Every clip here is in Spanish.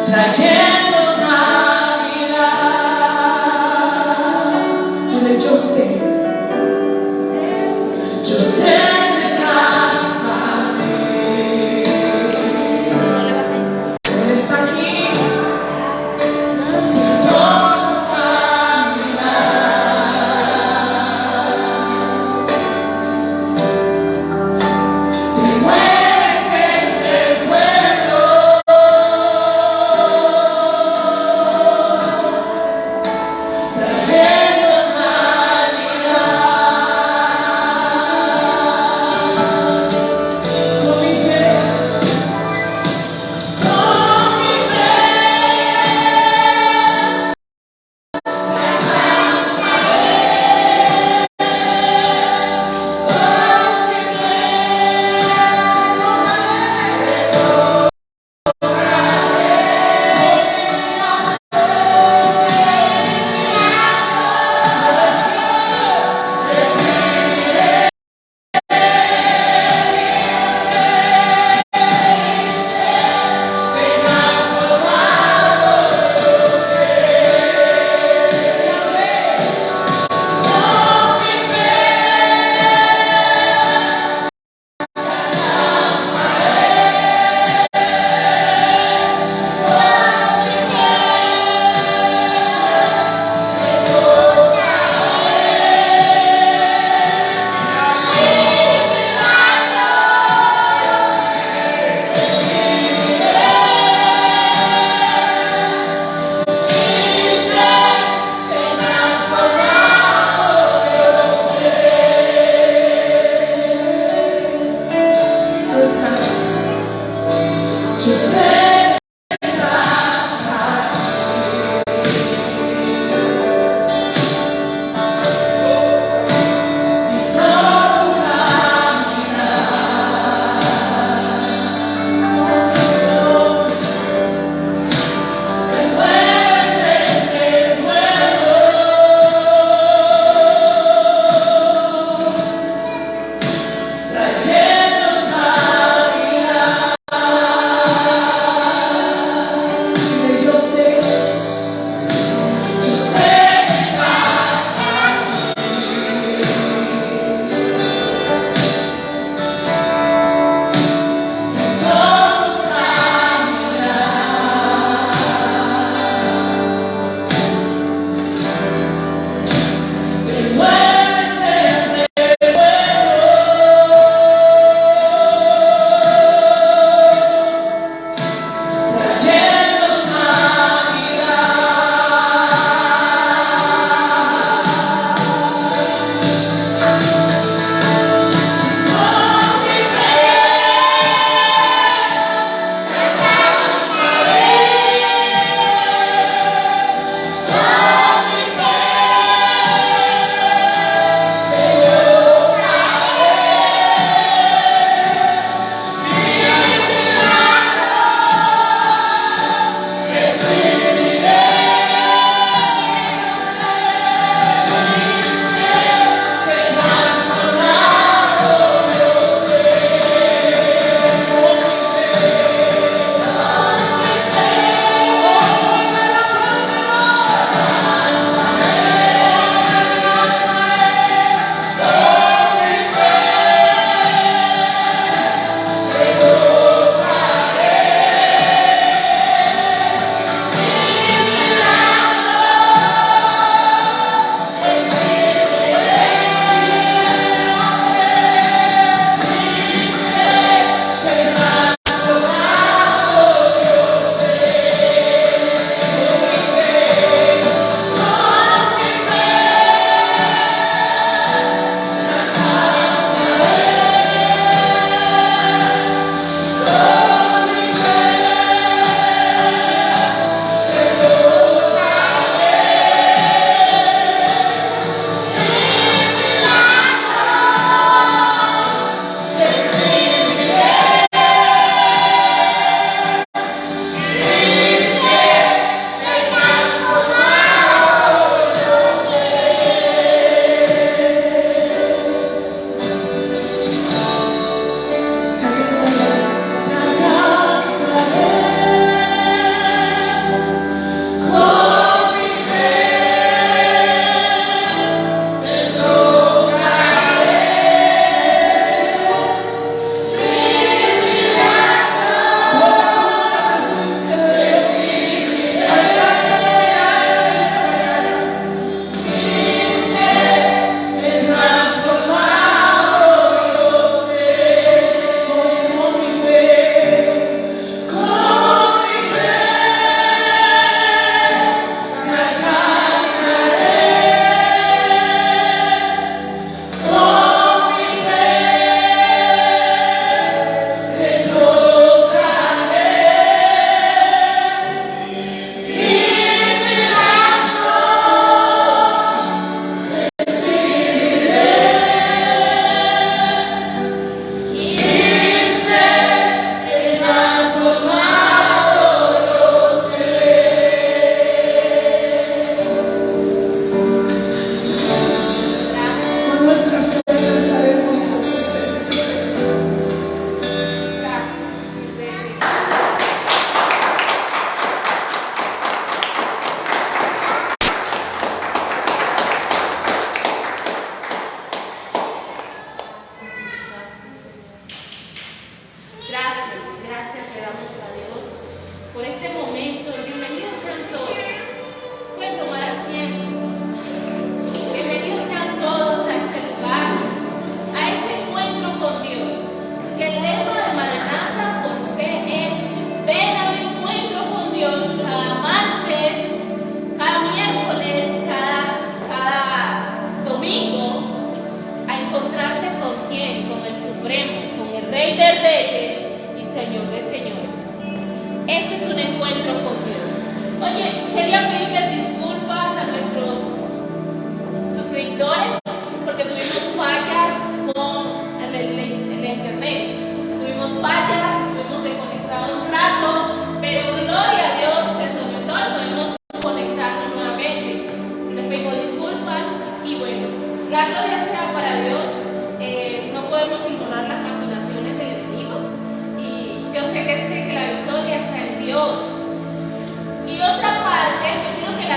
trayendo sanidad. Dile, yo sé que estás aquí. Él está aquí, haciendo caminar.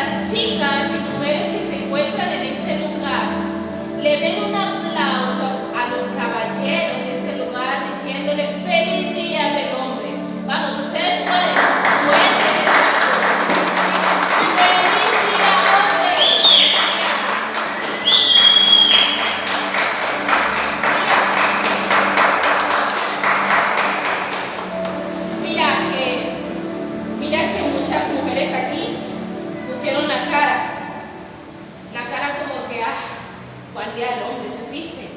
las chicas y mujeres que se encuentran en este lugar le den un aplauso a los caballeros de este lugar diciéndole feliz día del hombre. Vamos, ustedes pueden, suelten. Feliz día hombre. Mira que muchas mujeres aquí pusieron la cara como que, ¿cuál día del hombre? Eso existe.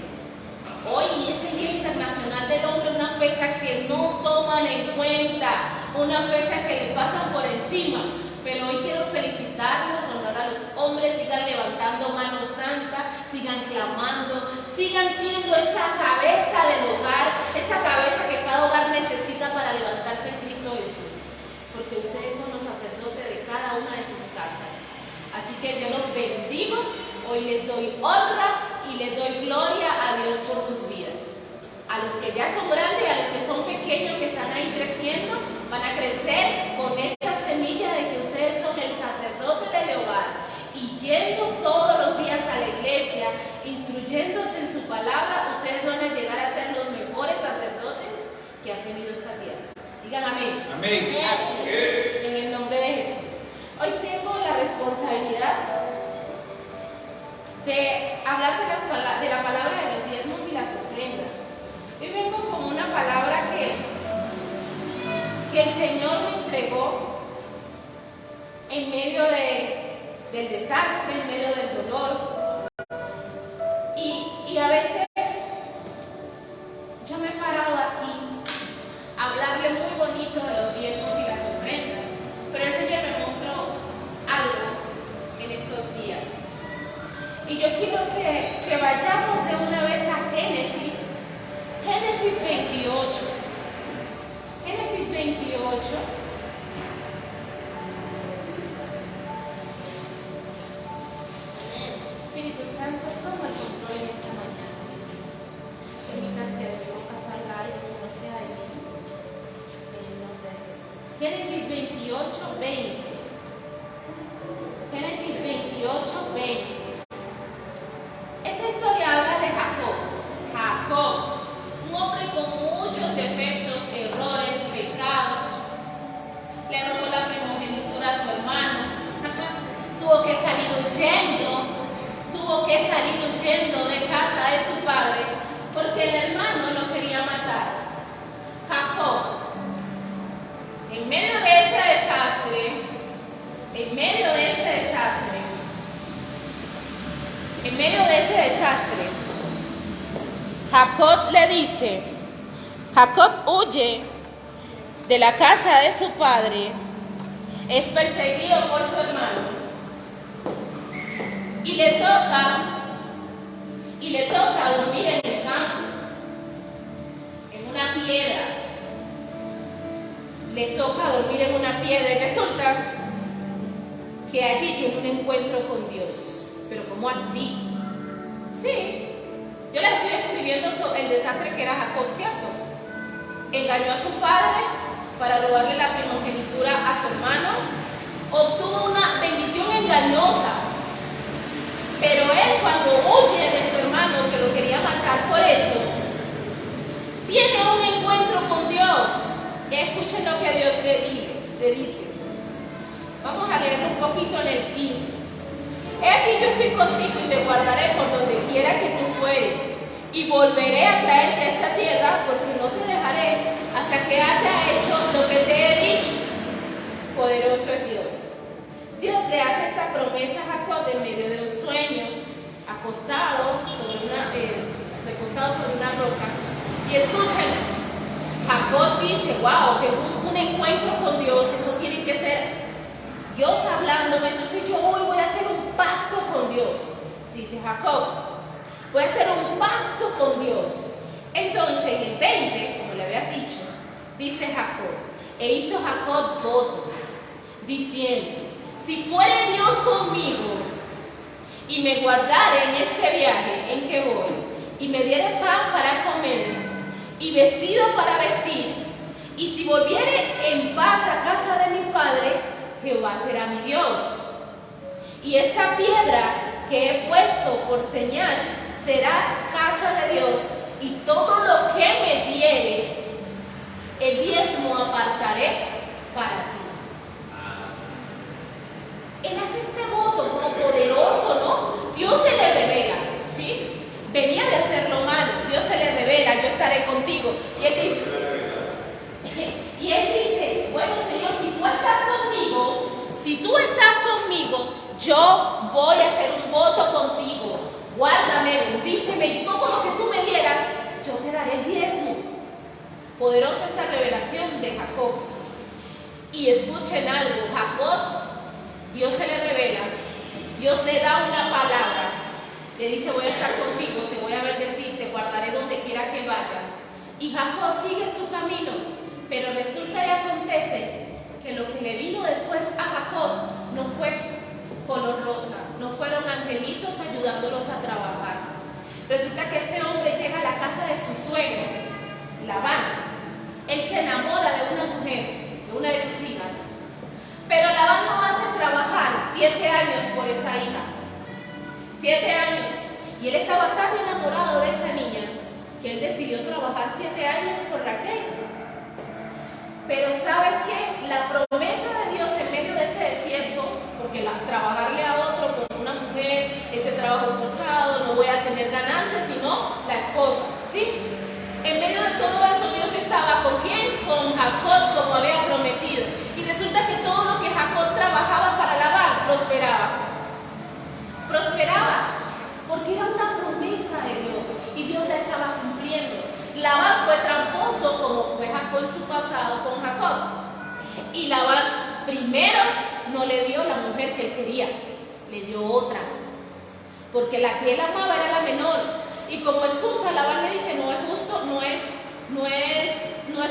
Hoy es el Día Internacional del Hombre, una fecha que no toman en cuenta, una fecha que le pasan por encima. Pero hoy quiero felicitarlos, honrar a los hombres, sigan levantando mano santa, sigan clamando, sigan siendo esa cabeza del hogar, esa cabeza que cada hogar necesita para levantarse en Cristo Jesús. Porque ustedes son los sacerdotes de cada una de sus casas. Así que yo los bendigo, hoy les doy honra y les doy gloria a Dios por sus vidas. A los que ya son grandes y a los que son pequeños que están ahí creciendo, van a crecer con esta semilla de que ustedes son el sacerdote del hogar y yendo todos los días a la iglesia, instruyéndose en su palabra, ustedes van a llegar a ser los mejores sacerdotes que ha tenido esta tierra. Digan amén. Amén. Así es, en el nombre de Jesús. Hoy tengo la responsabilidad de hablar de la palabra de los diezmos y las ofrendas. Hoy vengo con una palabra que el Señor me entregó en medio del desastre, en medio del dolor. Y a veces yo me he parado aquí a hablarle muy bonito de los diezmos y las ofrendas, pero el Señor me mostró algo en estos días. Y yo quiero que vayamos de una vez a Génesis 28. Génesis 28. Espíritu Santo, toma el control en esta mañana. Permitas que de mi boca salga algo que no sea de mí. En el nombre de Jesús. Génesis 28, 20. Génesis 28, 20. Esa historia habla de Jacob. Jacob, un hombre con muchos defectos, errores, pecados. Le robó la primogenitura a su hermano. Tuvo que salir huyendo de casa de su padre porque el hermano lo quería matar. Jacob, en medio de ese desastre, Jacob le dice, Jacob huye de la casa de su padre, es perseguido por su hermano y le toca dormir en el campo, en una piedra. Le toca dormir en una piedra y resulta que allí tiene un encuentro con Dios. Pero ¿cómo así? Sí, yo les estoy escribiendo el desastre que era Jacob, ¿cierto? Engañó a su padre para robarle la primogenitura a su hermano, obtuvo una bendición engañosa, pero él cuando huye de su hermano que lo quería matar por eso, tiene un encuentro con Dios. Escuchen lo que Dios le dice. Vamos a leerlo un poquito en el 15. He aquí yo estoy contigo y te guardaré por donde quiera que tú fueres, y volveré a traerte a esta tierra, porque no te dejaré hasta que haya hecho lo que te he dicho. Poderoso es Dios. Dios le hace esta promesa a Jacob en medio de un sueño, recostado sobre una roca. Y escuchen, Jacob dice, wow, que un encuentro con Dios, eso tiene que ser Dios hablándome. Entonces yo voy a hacer un pacto con Dios, dice Jacob. Voy a hacer un pacto con Dios. Entonces en el 20, como le había dicho, dice Jacob, e hizo Jacob voto, diciendo, si fuere Dios conmigo y me guardare en este viaje en que voy, y me diere pan para comer y vestido para vestir, y si volviere en paz a casa de mi padre, Jehová será mi Dios. Y esta piedra que he puesto por señal será casa de Dios, y todo lo que me dieres, el diezmo apartaré para ti. Él hace este voto como poderoso, ¿no? Dios se le revela, ¿sí? Venía de hacer lo malo, Dios se le revela, yo estaré contigo. Y él dice, bueno Señor, si tú estás conmigo, yo voy a hacer un voto contigo. Guárdame, bendíceme, y todo lo que tú me dieras, yo te daré el diezmo. Poderosa esta revelación de Jacob. Y escuchen algo, Jacob, Dios se le revela, Dios le da una palabra, le dice voy a estar contigo, te voy a bendecir, te guardaré donde quiera que vaya. Y Jacob sigue su camino, pero resulta y acontece que lo que le vino después a Jacob no fue color rosa, no fueron angelitos ayudándolos a trabajar. Resulta que este hombre llega a la casa de su suegro, Labán. Él se enamora de una mujer, de una de sus hijas, pero Labán no hace trabajar 7 años por esa hija, 7 años, y él estaba tan enamorado de esa niña que él decidió trabajar 7 años por Raquel. Pero ¿sabes qué? La promesa de Dios en medio de ese desierto, porque trabajarle a otro por una mujer, ese trabajo forzado, no voy a tener ganancias, sino la esposa, ¿sí? En medio de todo eso, Dios estaba ¿con quién? Con Jacob, como había prometido. Y resulta que todo lo que Jacob trabajaba para Labán prosperaba. Prosperaba, porque era una promesa de Dios y Dios la estaba cumpliendo. Labán fue tramposo como fue Jacob en su pasado con Jacob. Y Labán primero no le dio la mujer que él quería, le dio otra. Porque la que él amaba era la menor. Y como excusa, Labán le dice, no es justo, no es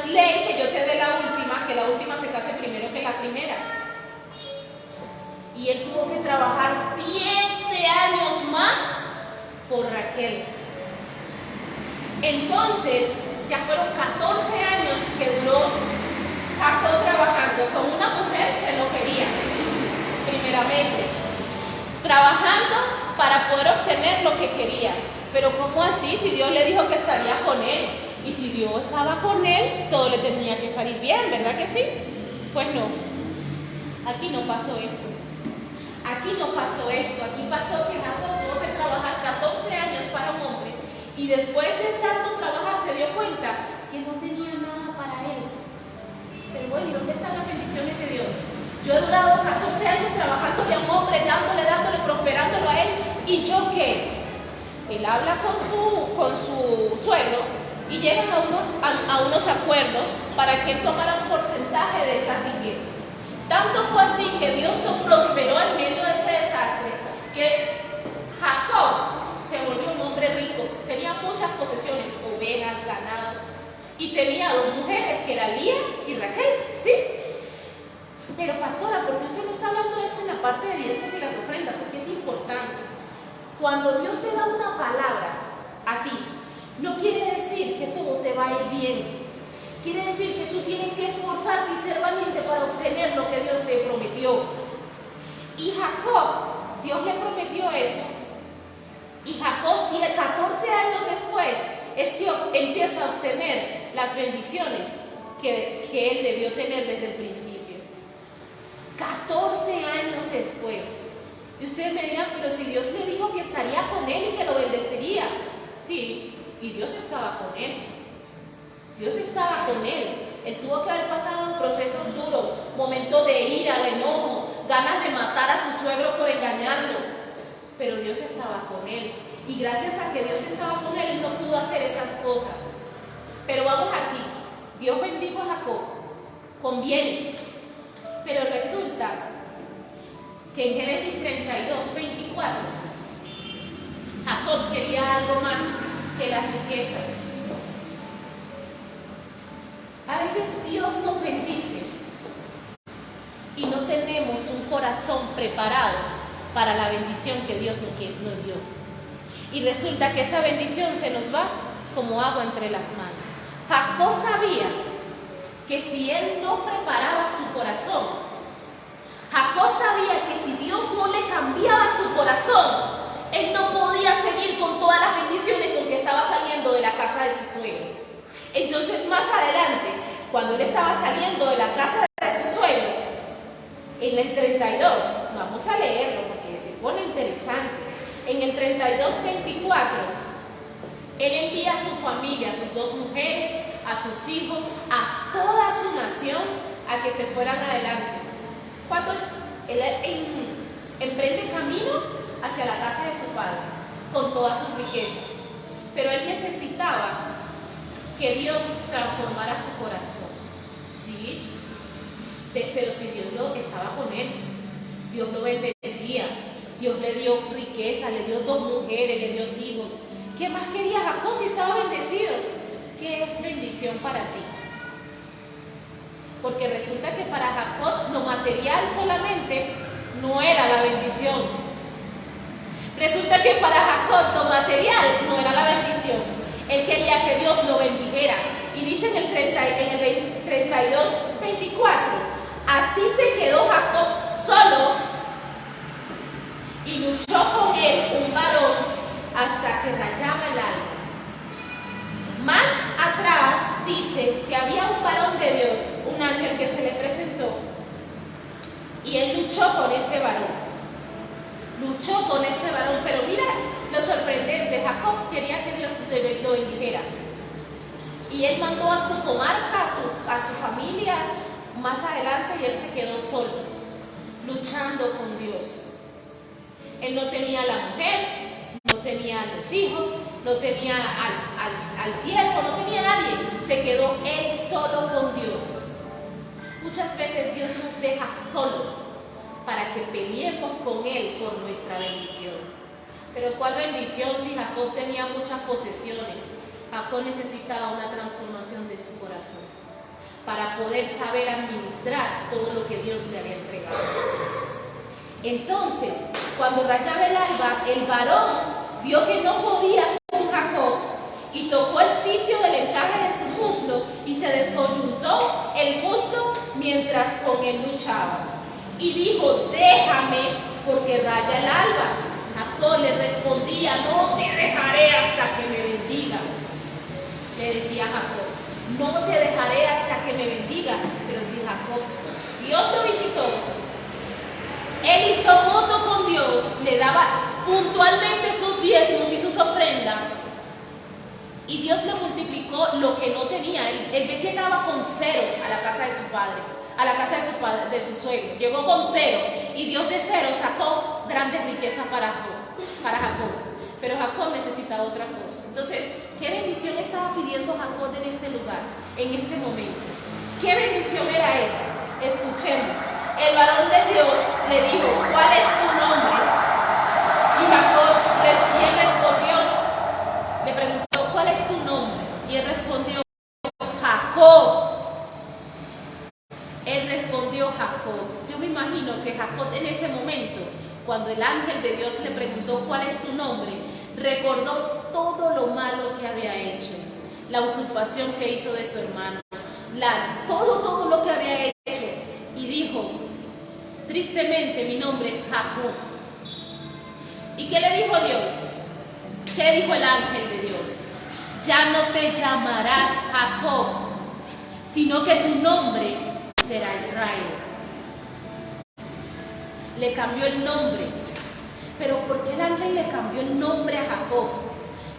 ley que yo te dé la última, que la última se case primero que la primera. Y él tuvo que trabajar 7 años más por Raquel. Entonces, ya fueron 14 años que duró Jacob trabajando con una mujer que no quería, primeramente, trabajando para poder obtener lo que quería. Pero ¿cómo así? Si Dios le dijo que estaría con él, y si Dios estaba con él, todo le tenía que salir bien, ¿verdad que sí? Pues no, aquí no pasó esto. Aquí no pasó esto, aquí pasó que Jacob tuvo que trabajar 14 años para un hombre, y después de tanto trabajar se dio cuenta que no tenía nada para él. Pero bueno, ¿y dónde están las bendiciones de Dios? Yo he durado 14 años trabajándole a un hombre, dándole, prosperándolo a él, ¿y yo qué? Él habla con su suegro y llegan a unos acuerdos para que él tomara un porcentaje de esas riquezas. Tanto fue así que Dios lo prosperó en medio de ese desastre, que Jacob se volvió un hombre rico, tenía muchas posesiones, ovejas, ganado, y tenía 2 mujeres, que eran Lía y Raquel, ¿sí? Pero pastora, ¿por qué usted no está hablando de esto en la parte de diezmos y las ofrendas? Porque es importante. Cuando Dios te da una palabra a ti, no quiere decir que todo te va a ir bien. Quiere decir que tú tienes que esforzarte y ser valiente para obtener lo que Dios te prometió. Y Jacob, Dios le prometió eso. Y Jacob, 14 años después, es que empieza a obtener las bendiciones que él debió tener desde el principio. 14 años después. Y ustedes me dirán, pero si Dios le dijo que estaría con él y que lo bendeciría. Sí, y Dios estaba con él. Dios estaba con él. Él tuvo que haber pasado procesos duros, momentos de ira, de enojo, ganas de matar a su suegro por engañarlo. Pero Dios estaba con él. Y gracias a que Dios estaba con él, él no pudo hacer esas cosas. Pero vamos aquí. Dios bendijo a Jacob con bienes. Pero resulta que en Génesis 32, 24, Jacob quería algo más que las riquezas. A veces Dios nos bendice y no tenemos un corazón preparado para la bendición que Dios nos dio. Y resulta que esa bendición se nos va como agua entre las manos. Jacob sabía que si él no preparaba su corazón, Jacob sabía que si Dios no le cambiaba él no podía seguir con todas las bendiciones porque estaba saliendo de la casa de su suegro. Entonces más adelante, cuando él estaba saliendo de la casa de su suegro, en el 32, vamos a leerlo porque se pone interesante. En el 32:24, él envía a su familia, a sus 2 mujeres, a sus hijos, a toda su nación, a que se fueran adelante. Cuando él emprende camino hacia la casa de su padre, con todas sus riquezas. Pero él necesitaba que Dios transformara su corazón. ¿Sí? Pero si Dios estaba con él, Dios lo bendecía, Dios le dio riqueza, le dio 2 mujeres, le dio hijos. ¿Qué más quería Jacob si estaba bendecido? ¿Qué es bendición para ti? Porque resulta que para Jacob lo material solamente no era la bendición. Resulta que para Jacob lo material no era la bendición. Él quería que Dios lo bendijera. Y dice en el 32:24, así se quedó Jacob solo y luchó con él un varón hasta que rayaba el alba. Más atrás dice que había un varón de Dios, un ángel que se le presentó, y él luchó con este varón. Luchó con este varón, pero mira lo sorprendente, Jacob quería que Dios lo bendijera. Y él mandó a su comarca, a su familia más adelante, y él se quedó solo, luchando con Dios. Él no tenía a la mujer, no tenía a los hijos, no tenía al siervo, no tenía a nadie. Se quedó él solo con Dios. Muchas veces Dios nos deja solo para que peleemos con Él por nuestra bendición. Pero ¿cuál bendición si Jacob tenía muchas posesiones? Jacob necesitaba una transformación de su corazón para poder saber administrar todo lo que Dios le había entregado. Entonces, cuando rayaba el alba, el varón vio que no podía con Jacob y tocó el sitio del encaje de su muslo y se descoyuntó el muslo mientras con él luchaba. Y dijo: déjame, porque raya el alba. Jacob le respondía: no te dejaré hasta que me bendiga. Le decía Jacob: no te dejaré hasta que me bendiga. Pero si Jacob, Dios lo visitó, él hizo voto con Dios, le daba puntualmente sus diezmos y sus ofrendas, y Dios le multiplicó lo que no tenía. Él llegaba con 0 a la casa de su padre, a la casa de su suegro. Llegó con 0, y Dios de 0 sacó grandes riquezas para Jacob. Pero Jacob necesitaba otra cosa. Entonces, ¿qué bendición estaba pidiendo Jacob en este lugar, en este momento? ¿Qué bendición era esa? Escuchemos. El varón de Dios le dijo: ¿cuál es tu nombre? Y Jacob respondió, le preguntó: ¿cuál es tu nombre? Y él respondió: Jacob. Él respondió: Jacob. Yo me imagino que Jacob en ese momento, cuando el ángel de Dios le preguntó cuál es tu nombre, recordó todo lo malo que había hecho, la usurpación que hizo de su hermano, todo lo que había hecho, y dijo: tristemente mi nombre es Jacob. ¿Y qué le dijo Dios? ¿Qué dijo el ángel de Dios? Ya no te llamarás Jacob, sino que tu nombre será Israel. Le cambió el nombre. ¿Pero por qué el ángel le cambió el nombre a Jacob?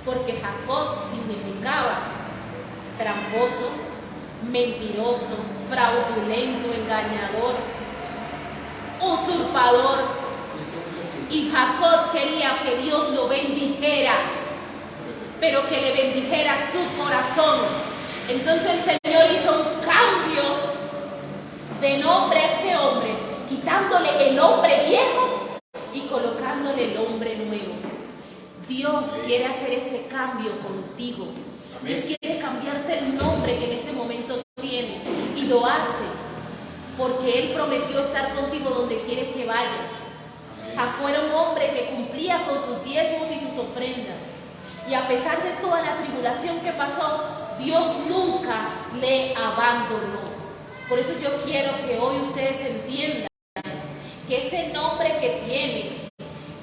Porque Jacob significaba tramposo, mentiroso, fraudulento, engañador, usurpador. Y Jacob quería que Dios lo bendijera, pero que le bendijera su corazón. Entonces el Señor hizo un cambio de nombre a este hombre, quitándole el hombre viejo y colocándole el hombre nuevo. Dios quiere hacer ese cambio contigo. Dios quiere cambiarte el nombre que en este momento tiene, y lo hace porque Él prometió estar contigo donde quiere que vayas. Jacob era un hombre que cumplía con sus diezmos y sus ofrendas, y a pesar de toda la tribulación que pasó, Dios nunca le abandonó. Por eso yo quiero que hoy ustedes entiendan que ese nombre que tienes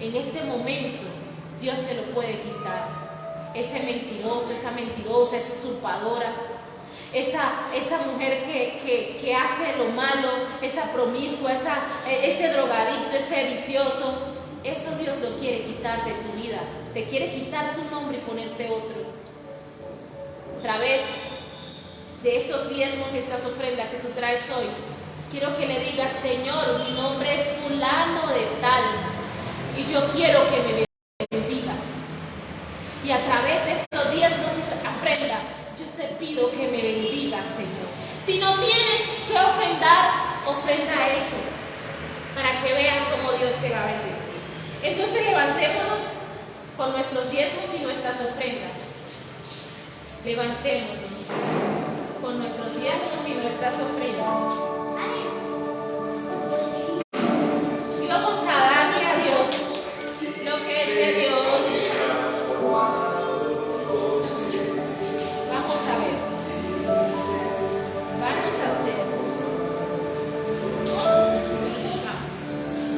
en este momento Dios te lo puede quitar. Ese mentiroso, esa mentirosa, esa usurpadora, esa mujer que hace lo malo, esa promiscua, ese drogadicto, ese vicioso, eso Dios lo quiere quitar de tu vida. Te quiere quitar tu nombre y ponerte otro. A través de estos diezmos y estas ofrendas que tú traes hoy, quiero que le digas: Señor, mi nombre es fulano de tal y yo quiero que me bendigas. Y a través de estos diezmos y esta ofrenda, yo te pido que me bendigas, Señor. Si no tienes que ofrendar, ofrenda eso, para que vean cómo Dios te va a bendecir. Entonces levantémonos con nuestros diezmos y nuestras ofrendas. Levantémonos con nuestros diezmos y nuestras ofrendas. Y vamos a darle a Dios lo que es de Dios. Vamos a ver. Vamos a hacer. Vamos.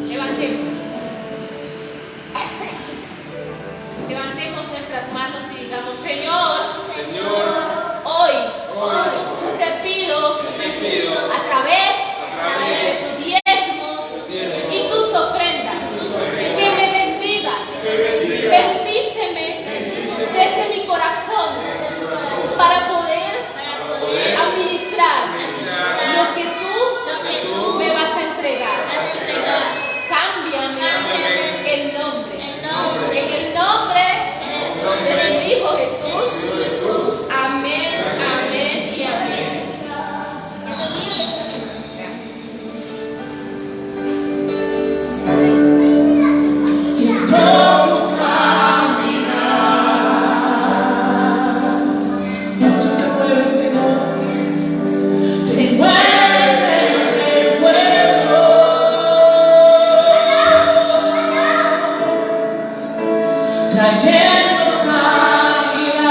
Levantemos. Levantemos nuestras manos y digamos: Señor, hoy yo te pido a través de tus diezmos y tus ofrendas que me bendigas. Bendíceme desde mi corazón para poder administrar lo que tú me vas a entregar. Cámbiame el nombre. En el nombre de mi Hijo Jesús. Amén, amén y amén. Si todo caminar, tú te mueves, Señor, te mueves en el pueblo, trayendo sanidad.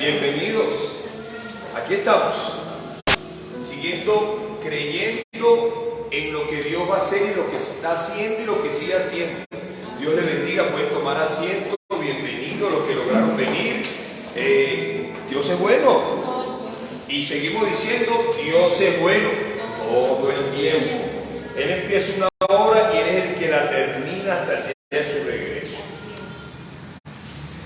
Bienvenidos. Aquí estamos, siguiendo, creyendo en lo que Dios va a hacer y lo que está haciendo y lo que sigue haciendo. Dios les bendiga, pueden tomar asiento. Bienvenidos los que lograron venir. Dios es bueno. Y seguimos diciendo, Dios es bueno todo el tiempo. Él empieza una obra y Él es el que la termina hasta el día de su regreso.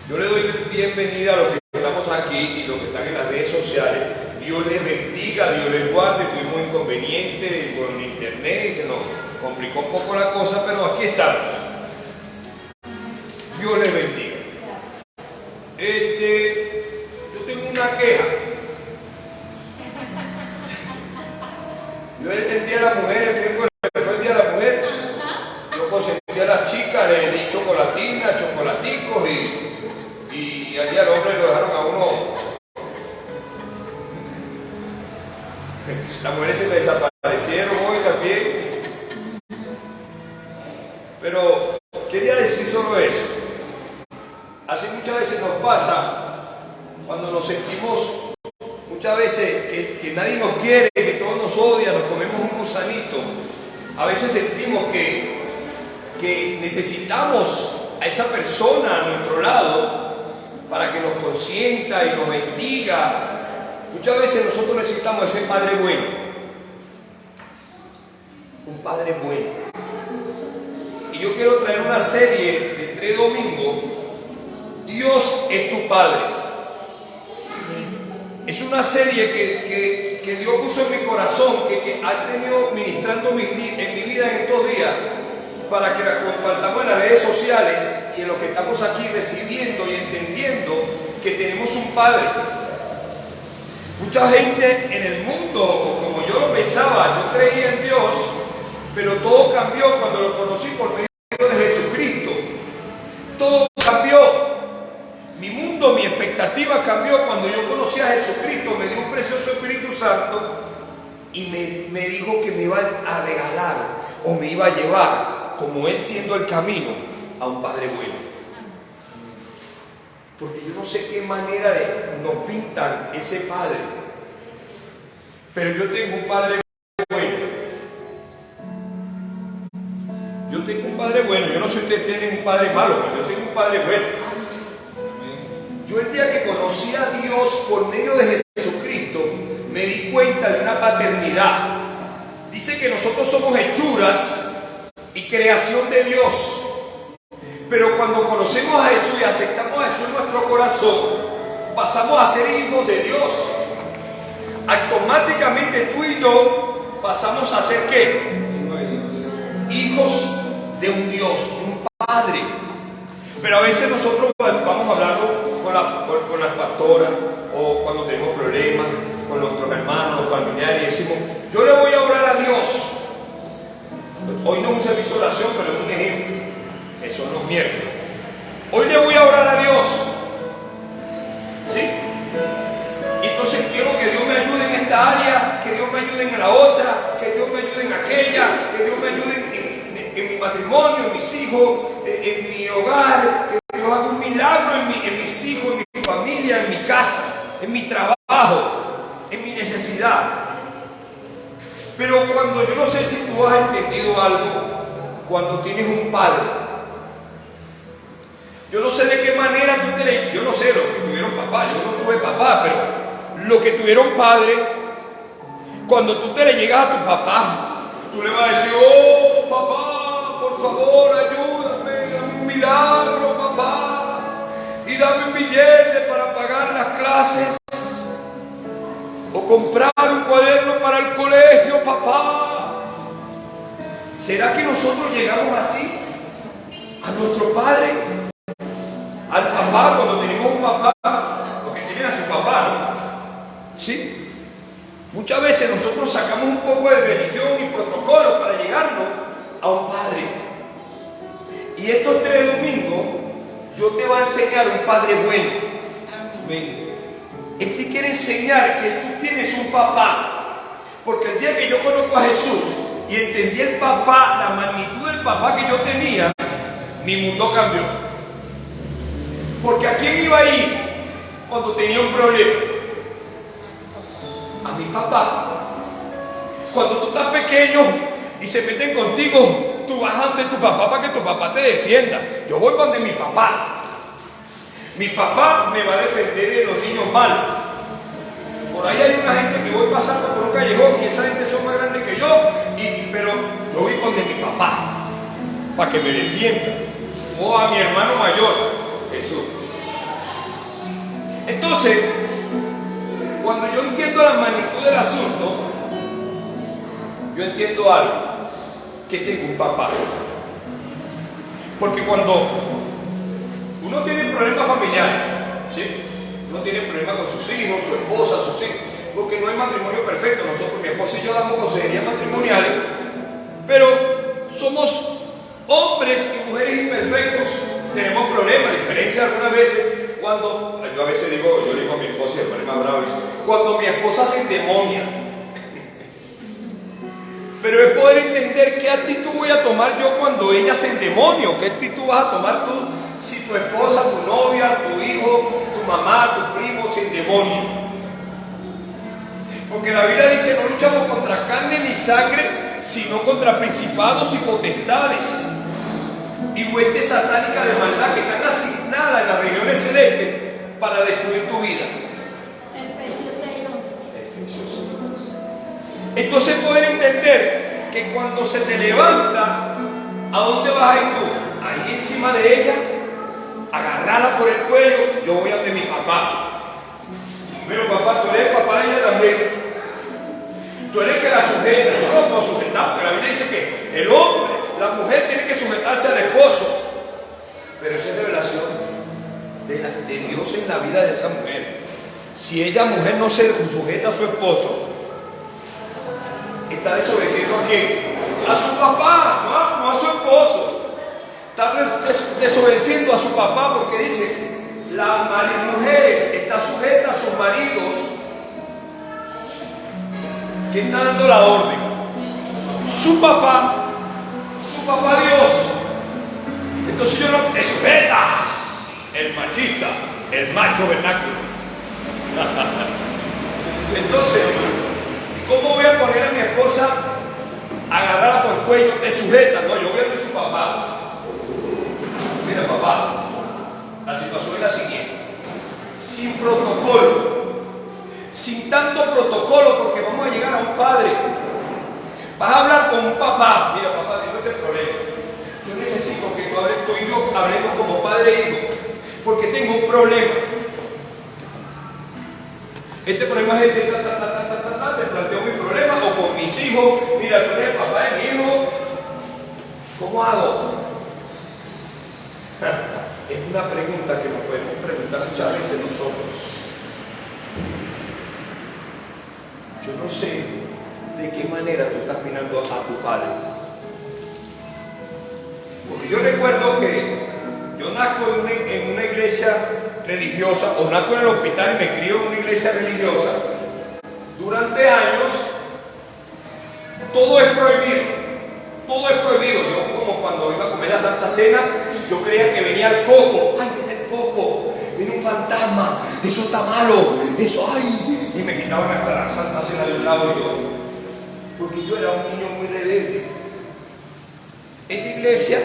Yo le doy bienvenida a los que estamos aquí y los que están en las redes sociales. Dios les bendiga, Dios les guarde. Tuvimos inconvenientes con internet y se nos complicó un poco la cosa, pero aquí estamos. Dios les bendiga. Yo tengo una queja. Yo el Día de la Mujer, el miércoles fue el Día de la Mujer. Yo consentí a las chicas, les di chocolatina, chocolaticos y al día del hombre lo dejaron a uno. Las mujeres se me desaparecieron hoy también. Pero quería decir solo eso. Así muchas veces nos pasa cuando nos sentimos, muchas veces que nadie nos quiere, que todos nos odian, nos comemos un gusanito. A veces sentimos que necesitamos a esa persona a nuestro lado para que nos consienta y nos bendiga. Muchas veces nosotros necesitamos ese padre bueno. Un padre bueno. Y yo quiero traer una serie de 3 domingos. Dios es tu Padre. Es una serie que Dios puso en mi corazón, que ha tenido ministrando en mi vida en estos días, para que la compartamos en las redes sociales y en lo que estamos aquí recibiendo y entendiendo que tenemos un Padre. Mucha gente en el mundo, como yo lo pensaba, yo creía en Dios, pero todo cambió cuando lo conocí por medio de Jesucristo. Todo cambió. Mi mundo, mi expectativa cambió cuando yo conocí a Jesucristo. Me dio un precioso Espíritu Santo y me dijo que me iba a regalar o me iba a llevar, como Él siendo el camino, a un Padre bueno. Porque yo no sé qué manera nos pintan ese Padre, pero yo tengo un Padre bueno. Yo tengo un Padre bueno. Yo no sé si ustedes tienen un Padre malo, pero yo tengo un Padre bueno. Yo el día que conocí a Dios por medio de Jesucristo, me di cuenta de una paternidad. Dice que nosotros somos hechuras y creación de Dios. Pero cuando conocemos a Jesús y aceptamos a Jesús en nuestro corazón, pasamos a ser hijos de Dios. Automáticamente tú y yo pasamos a ser ¿qué? Hijos de un Dios, un Padre. Pero a veces nosotros vamos hablando con las pastoras o cuando tenemos problemas con nuestros hermanos, los familiares, y decimos, yo le voy a orar a Dios. Hoy no es un servicio de oración, pero es un ejemplo. Eso son los miércoles. Hoy le voy a orar a Dios. ¿Sí? Entonces quiero que Dios me ayude en esta área, que Dios me ayude en la otra, que Dios me ayude en aquella, que Dios me ayude en mi matrimonio, en mis hijos, en mi hogar, que Dios haga un milagro en mis hijos, en mi familia, en mi casa, en mi trabajo, en mi necesidad. Pero cuando yo no sé si tú has entendido algo, cuando tienes un padre, yo no sé de qué manera yo no sé lo que tuvieron papá, yo no tuve papá, pero lo que tuvieron padre, cuando tú te le llegas a tu papá, tú le vas a decir, oh papá, por favor ayúdame, dame un milagro papá, y dame un billete para pagar las clases, o comprar un cuaderno para el colegio papá. ¿Será que nosotros llegamos así a nuestro padre? Al papá, cuando tenemos un papá, lo que tienen a su papá, ¿no? ¿Sí? Muchas veces nosotros sacamos un poco de religión y protocolo para llegarnos a un padre. Y estos 3 domingos, yo te voy a enseñar un padre bueno. Amén. Él te quiere enseñar que tú tienes un papá. Porque el día que yo conozco a Jesús y entendí el papá, la magnitud del papá que yo tenía, mi mundo cambió. Porque ¿a quién iba a ir cuando tenía un problema? A mi papá. Cuando tú estás pequeño y se meten contigo, tú vas ante tu papá para que tu papá te defienda. Yo voy donde mi papá. Mi papá me va a defender de los niños malos. Por ahí hay una gente que voy pasando por un callejón y esa gente son más grandes que yo, pero yo voy donde mi papá para que me defienda. O a mi hermano mayor, Jesús. Entonces, cuando yo entiendo la magnitud del asunto, yo entiendo algo, que tengo un papá. Porque cuando uno tiene problemas familiares, ¿sí? Uno tiene problemas con sus hijos, su esposa, sus hijos, porque no hay matrimonio perfecto. Nosotros, mi esposa y yo, damos consejerías matrimoniales, pero somos hombres y mujeres imperfectos. Tenemos problemas, diferencia algunas veces. Cuando, yo a veces digo, yo le digo a mi esposa y el problema bravo, dice, cuando mi esposa se endemonia. Pero es poder entender qué actitud voy a tomar yo cuando ella se endemonia, qué actitud vas a tomar tú si tu esposa, tu novia, tu hijo, tu mamá, tu primo se endemonia. Porque la Biblia dice, no luchamos contra carne ni sangre, sino contra principados y potestades y huestes satánicas de maldad que están asignadas en las regiones celestes para destruir tu vida. Efesios 6:11. Efesios 6:11. Entonces poder entender que cuando se te levanta, ¿a dónde vas a ir tú? Ahí encima de ella, agarrarla por el cuello. Yo voy ante mi papá. Pero papá, tú eres el papá de ella también. Tú eres el que la sujeta. Yo no puedo sujetar, porque la Biblia dice que el hombre, la mujer tiene que sujetarse al esposo. Pero esa es revelación de Dios en la vida de esa mujer. Si ella, mujer, no se sujeta a su esposo, está desobedeciendo a quién? A su papá, no a su esposo. Está desobedeciendo a su papá porque dice, las mujeres están sujetas a sus maridos. ¿Quién está dando la orden? Su papá Dios. Entonces yo no te sujetas, el machista, el macho vernáculo. Entonces, ¿cómo voy a poner a mi esposa a agarrarla por el cuello? Te sujeta. No, yo voy a ver su papá. Mira, papá, la situación es la siguiente. Sin protocolo, sin tanto protocolo, porque vamos a llegar a un padre. Vas a hablar con un papá. Mira, papá, tengo este problema. Yo necesito que tú y yo hablemos como padre e hijo, porque tengo un problema. Este problema es este, te planteo mi problema, o con mis hijos. Mira, tú eres el papá de mi hijo. ¿Cómo hago? Es una pregunta que nos podemos preguntar muchas veces nosotros. Yo no sé de qué manera tú estás mirando a tu padre. Porque yo recuerdo que yo nazco en una iglesia religiosa, o nazco en el hospital y me crío en una iglesia religiosa. Durante años, todo es prohibido. Todo es prohibido. Yo, como cuando iba a comer la Santa Cena, yo creía que venía el coco. ¡Ay, viene el coco! Viene un fantasma. Eso está malo. Eso, ¡ay! Y me quitaban hasta la Santa Cena de un lado y yo. Porque yo era un niño muy rebelde. En la iglesia,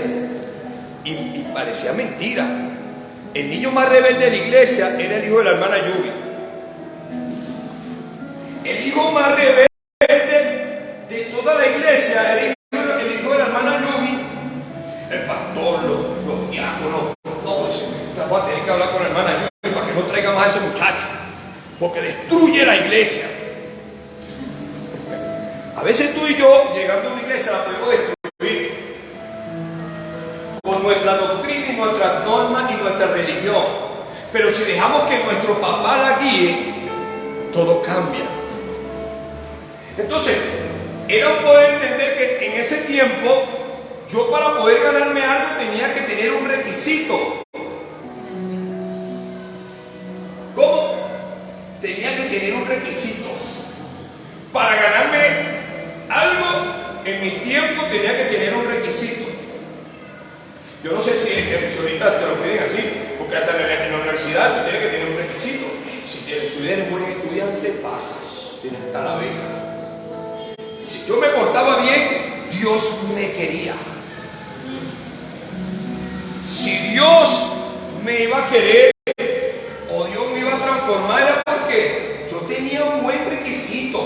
y parecía mentira, el niño más rebelde de la iglesia era el hijo de la hermana Yubi. El hijo más rebelde de toda la iglesia era el hijo de la hermana Yubi. El pastor, los diáconos, todo eso. Vamos a tener que hablar con la hermana Yubi para que no traiga más a ese muchacho, porque destruye la iglesia. A veces tú y yo, llegando a una iglesia, la podemos destruir con nuestra doctrina y nuestras normas y nuestra religión. Pero si dejamos que nuestro papá la guíe, todo cambia. Entonces, era poder entender que en ese tiempo, yo para poder ganarme algo tenía que tener un requisito. ¿Cómo? Tenía que tener un requisito. Para ganarme algo, en mis tiempos tenía que tener un requisito. Yo no sé si ahorita te lo piden así, porque hasta en la universidad tú tienes que tener un requisito. Si eres buen estudiante, pasas, tienes hasta la beca. Si yo me portaba bien, Dios me quería. Si Dios me iba a querer o Dios me iba a transformar, era porque yo tenía un buen requisito,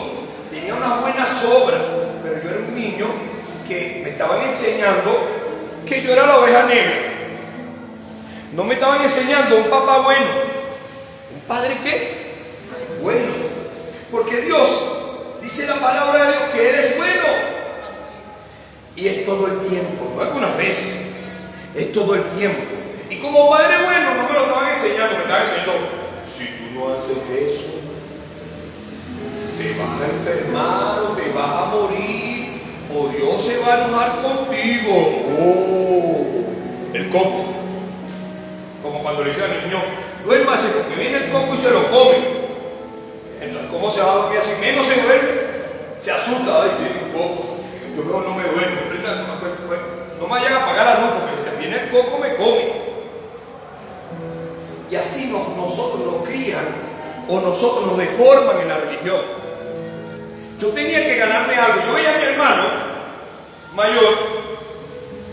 tenía unas buenas obras, pero yo era un niño que me estaban enseñando que yo era la oveja negra. No me estaban enseñando un papá bueno. ¿Un padre qué? Bueno. Porque Dios dice la palabra de Dios que Él es bueno. Y es todo el tiempo, no algunas veces. Es todo el tiempo. Y como padre bueno no me lo estaban enseñando, me estaban enseñando, si tú no haces eso, te vas a enfermar o te vas a morir, o Dios se va a enojar contigo. Oh, el coco. Como cuando le dicen al niño, duérmase porque viene el coco y se lo come. Entonces, ¿cómo se va a dormir así? Menos se duerme, se asusta, ay, viene un coco. Yo mejor no me duermo, no me vayan a apagar la luz porque si viene el coco me come. Y así nosotros nos crían o nosotros nos deforman en la religión. Yo tenía que ganarme algo. Yo veía a mi hermano mayor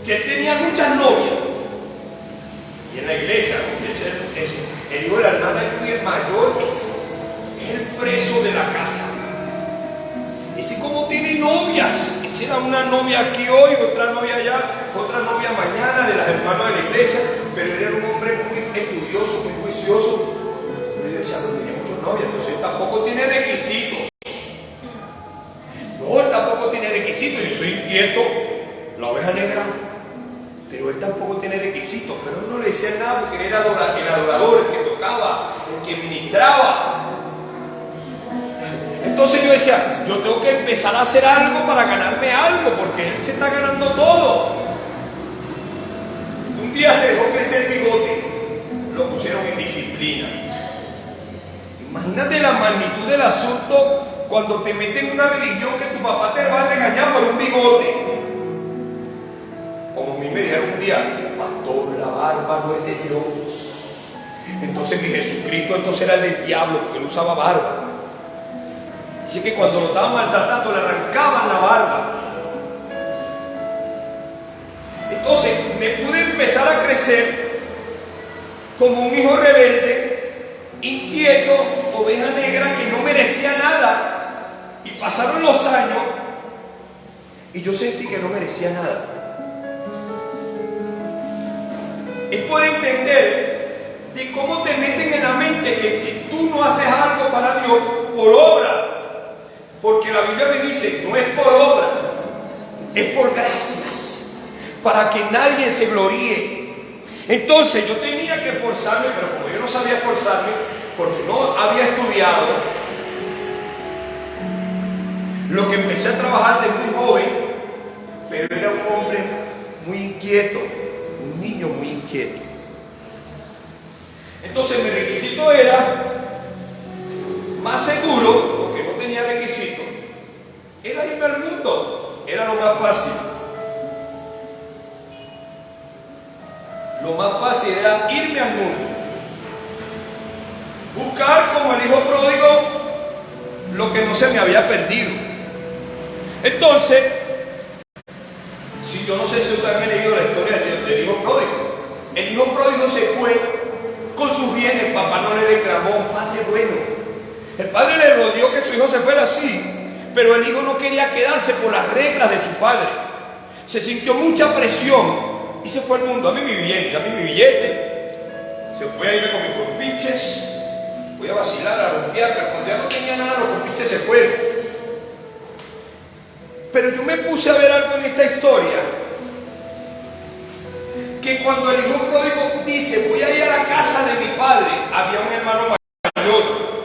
que tenía muchas novias. Y en la iglesia, el hijo de la hermana Lluvia, el mayor, es el freso de la casa. Ese como tiene novias. Ese era una novia aquí hoy, otra novia allá, otra novia mañana de las hermanas de la iglesia. Pero él era un hombre muy estudioso, muy juicioso. Pero yo decía, no tenía muchas novias, entonces él tampoco tiene requisitos. No, él tampoco tiene requisitos. Yo soy inquieto, la oveja negra. Pero él tampoco tiene requisitos. Pero él no le decía nada porque él era el adorador, el que tocaba, el que ministraba. Entonces yo decía, yo tengo que empezar a hacer algo para ganarme algo, porque él se está ganando todo. Un día se dejó crecer el bigote, lo pusieron en disciplina. Imagínate la magnitud del asunto cuando te meten en una religión que tu papá te va a regañar por un bigote. Como a mí me dijeron un día, pastor, la barba no es de Dios. Entonces mi Jesucristo entonces era el del diablo, porque él usaba barba. Dice que cuando lo estaban maltratando le arrancaban la barba. Entonces me pude empezar a crecer como un hijo rebelde, inquieto, oveja negra que no merecía nada. Y pasaron los años y yo sentí que no merecía nada. Es por entender de cómo te meten en la mente que si tú no haces algo para Dios, por obra. Porque la Biblia me dice, no es por obra, es por gracias, para que nadie se gloríe. Entonces yo tenía que esforzarme, pero como yo no sabía esforzarme, porque no había estudiado, lo que empecé a trabajar de muy joven, pero era un hombre muy inquieto, un niño muy inquieto. Entonces mi requisito era más seguro, porque no tenía requisito, era irme al mundo, era lo más fácil. Lo más fácil era irme al mundo, buscar como el hijo pródigo lo que no se me había perdido. Entonces, si yo no sé si ustedes han leído la historia del hijo pródigo, el hijo pródigo se fue con sus bienes, papá no le reclamó, un padre bueno. El padre le rodeó que su hijo se fuera así, pero el hijo no quería quedarse por las reglas de su padre. Se sintió mucha presión y se fue al mundo. Dame mi billete, se voy a irme con mis compinches, voy a vacilar, a rumbear, pero cuando ya no tenía nada, los compinches se fueron. Pero yo me puse a ver algo en esta historia, que cuando el hijo pródigo dice, voy a ir a la casa de mi padre, había un hermano mayor.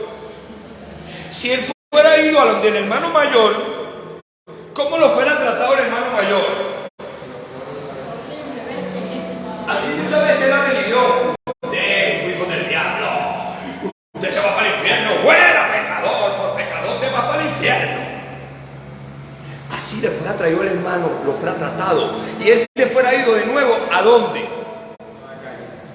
Si él fuera ido a donde el hermano mayor, ¿cómo lo fuera tratado el hermano mayor? Así muchas veces la religión. Usted, hijo del diablo, usted se va para el infierno, fuera pecador, por pecador te va para el infierno. Así le fuera traído el hermano, lo fuera tratado, y él se fuera ido de nuevo, ¿a dónde?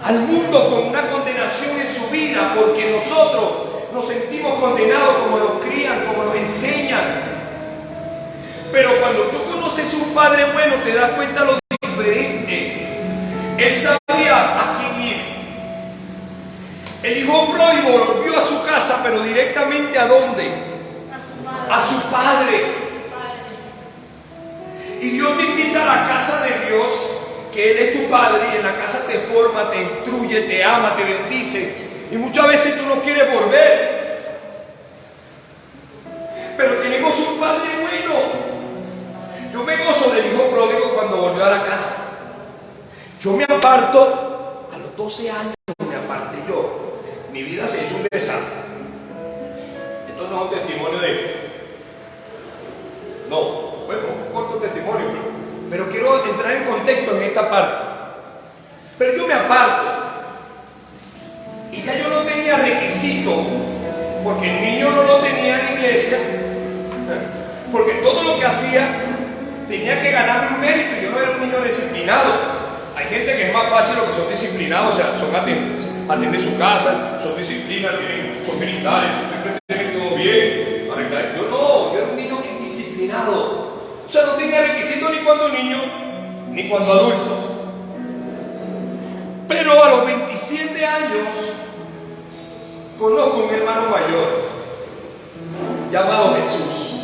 Al mundo, con una condenación en su vida, porque nosotros nos sentimos condenados como nos crían, como nos enseñan. Pero cuando tú conoces un padre bueno, te das cuenta de lo diferente. Él sabía a quién ir. El hijo pródigo volvió a su casa, pero directamente ¿a dónde? A su padre. Y Dios te invita a la casa de Dios, que Él es tu padre, y en la casa te forma, te instruye, te ama, te bendice. Y muchas veces tú no quieres volver. Pero tenemos un padre bueno. Yo me gozo del hijo pródigo cuando volvió a la casa. Yo me aparto, a los 12 años me aparté yo. Mi vida se hizo un desastre. Esto no es un testimonio de... No, bueno, un corto testimonio, pero quiero entrar en contexto en esta parte. Pero yo me aparto. Y ya yo no tenía requisito, porque el niño no lo tenía en la iglesia, porque todo lo que hacía tenía que ganarme un mérito. Yo no era un niño disciplinado. Hay gente que es más fácil los que son disciplinados, o sea, son atienden su casa, son disciplinados, son militares, siempre tienen todo bien, arreglar. Yo no, yo era un niño indisciplinado. O sea, no tenía requisito ni cuando niño, ni cuando adulto. Pero a los 27 años conozco un hermano mayor llamado Jesús.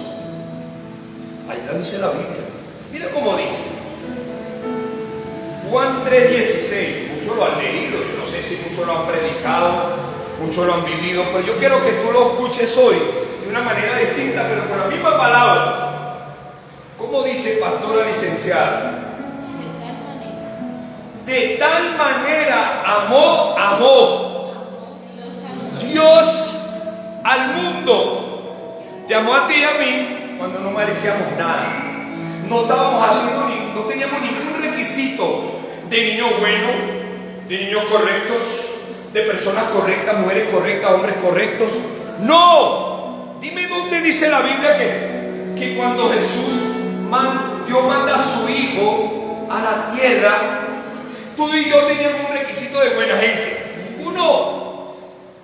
Ahí lo dice la Biblia. Mira cómo dice. Juan 3:16. Muchos lo han leído, yo no sé si muchos lo han predicado, muchos lo han vivido, pero yo quiero que tú lo escuches hoy de una manera distinta, pero con la misma palabra. ¿Cómo dice pastora licenciada? De tal manera amó Dios al mundo. Te amó a ti y a mí cuando no merecíamos nada. No estábamos haciendo no teníamos ningún requisito de niños buenos, de niños correctos, de personas correctas, mujeres correctas, hombres correctos. No. Dime dónde dice la Biblia que cuando Jesús Dios manda a su hijo a la tierra, tú y yo teníamos un requisito de buena gente.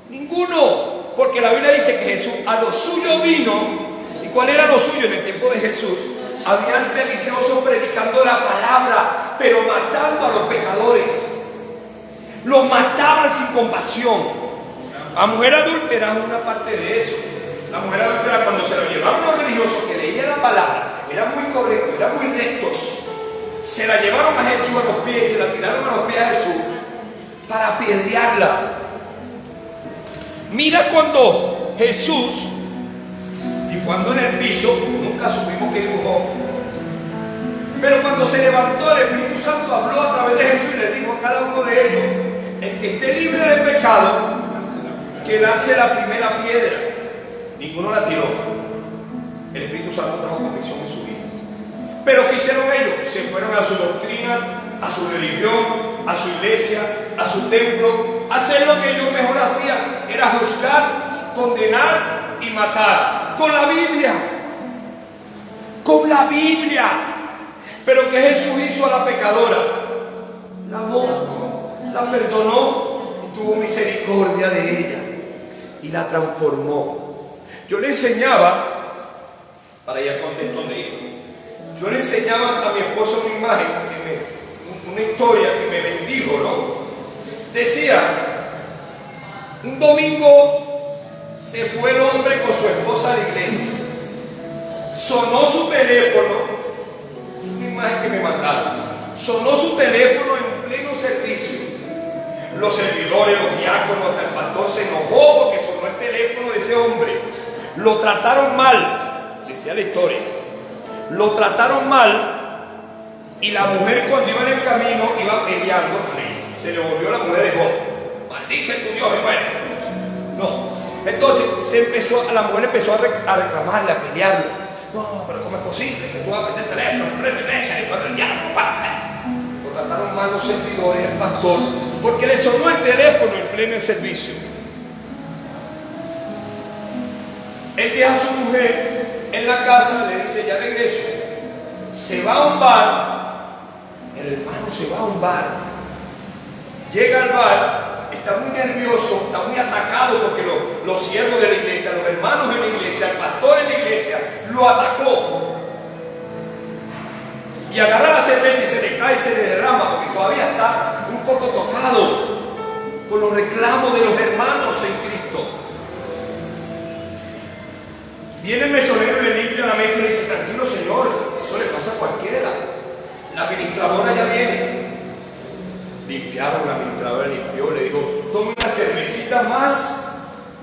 Ninguno, porque la Biblia dice que Jesús a lo suyo vino. ¿Y cuál era lo suyo en el tiempo de Jesús? Habían religiosos predicando la palabra, pero matando a los pecadores. Los mataban sin compasión. La mujer adúltera es una parte de eso. La mujer adúltera, cuando se la llevaron los religiosos que leían la palabra, eran muy correctos, eran muy rectos. Se la llevaron a Jesús a los pies, se la tiraron a los pies a Jesús para apedrearla. Mira cuando Jesús, dibujando en el piso, nunca supimos que dibujó, pero cuando se levantó, el Espíritu Santo habló a través de Jesús y le dijo a cada uno de ellos: el que esté libre de pecado, que lance la primera piedra. Ninguno la tiró. El Espíritu Santo trajo convicción en su vida. Pero ¿qué hicieron ellos? Se fueron a su doctrina, a su religión, a su iglesia, a su templo, a hacer lo que ellos mejor hacían. Era juzgar, condenar y matar. Con la Biblia. Con la Biblia. Pero ¿qué Jesús hizo a la pecadora? La amó, la perdonó y tuvo misericordia de ella y la transformó. Yo le enseñaba, para ir al contexto donde iba, yo le enseñaba a mi esposo una imagen, una historia que me bendijo, ¿no? Decía, un domingo se fue el hombre con su esposa a la iglesia. Sonó su teléfono, es una imagen que me mandaron. Sonó su teléfono en pleno servicio. Los servidores, los diáconos, hasta el pastor se enojó porque sonó el teléfono de ese hombre. Lo trataron mal, decía la historia. Lo trataron mal y la mujer, cuando iba en el camino, iba peleando con él. Se le volvió la mujer de Job. Maldice tu Dios, hermano. No. Entonces la mujer empezó a reclamarle, a pelearle. No, pero ¿cómo es posible que tú vas a prender el teléfono, prende esa y el diablo? Lo trataron mal los servidores, el pastor, porque le sonó el teléfono en pleno servicio. Él deja a su mujer en la casa, le dice: ya regreso. Se va a un bar. El hermano se va a un bar. Llega al bar, está muy nervioso, está muy atacado porque los siervos de la iglesia, los hermanos en la iglesia, el pastor en la iglesia lo atacó. Y agarra la cerveza y se le cae y se le derrama porque todavía está un poco tocado con los reclamos de los hermanos en Cristo. Viene el mesonero y le limpia la mesa y le dice: tranquilo, señor, eso le pasa a cualquiera. La administradora ya viene. Limpiaron, la administradora limpió, le dijo: tome una cervecita más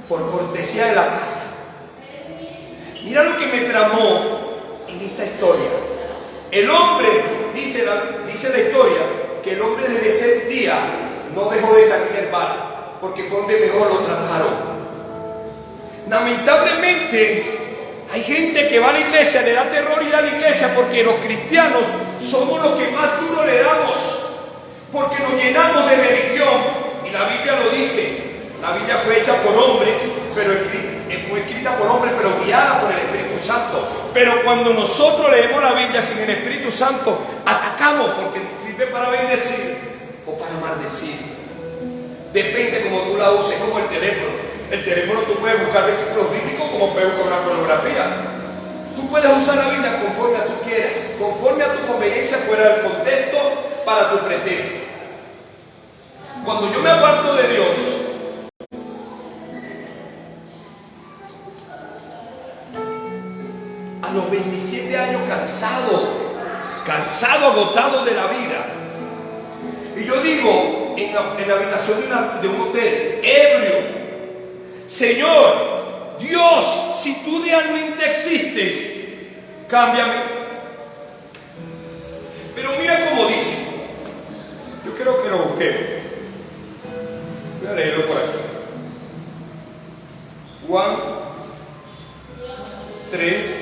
por cortesía de la casa. Mira lo que me tramó en esta historia. El hombre, dice la historia, que el hombre desde ese día no dejó de salir del bar, porque fue donde mejor lo trataron. Lamentablemente, hay gente que va a la iglesia, le da terror ir a la iglesia, porque los cristianos somos los que más duro le damos, porque nos llenamos de religión, y la Biblia lo dice. La Biblia fue hecha por hombres, fue escrita por hombres, pero guiada por el Espíritu Santo. Pero cuando nosotros leemos la Biblia sin el Espíritu Santo, atacamos, porque sirve para bendecir o para maldecir. Depende como tú la uses, como el teléfono. El teléfono tú puedes buscar versículos bíblicos como puedes buscar una pornografía. Tú puedes usar la Biblia conforme a tú quieras, conforme a tu conveniencia, fuera del contexto, para tu pretexto. Cuando yo me aparto de Dios, a los 27 años cansado, agotado de la vida, y yo digo en la habitación de un hotel, ebrio: Señor, Dios, si tú realmente existes, cámbiame. Pero mira cómo dice, yo quiero que lo busquemos. Voy a leerlo por aquí. Juan 3,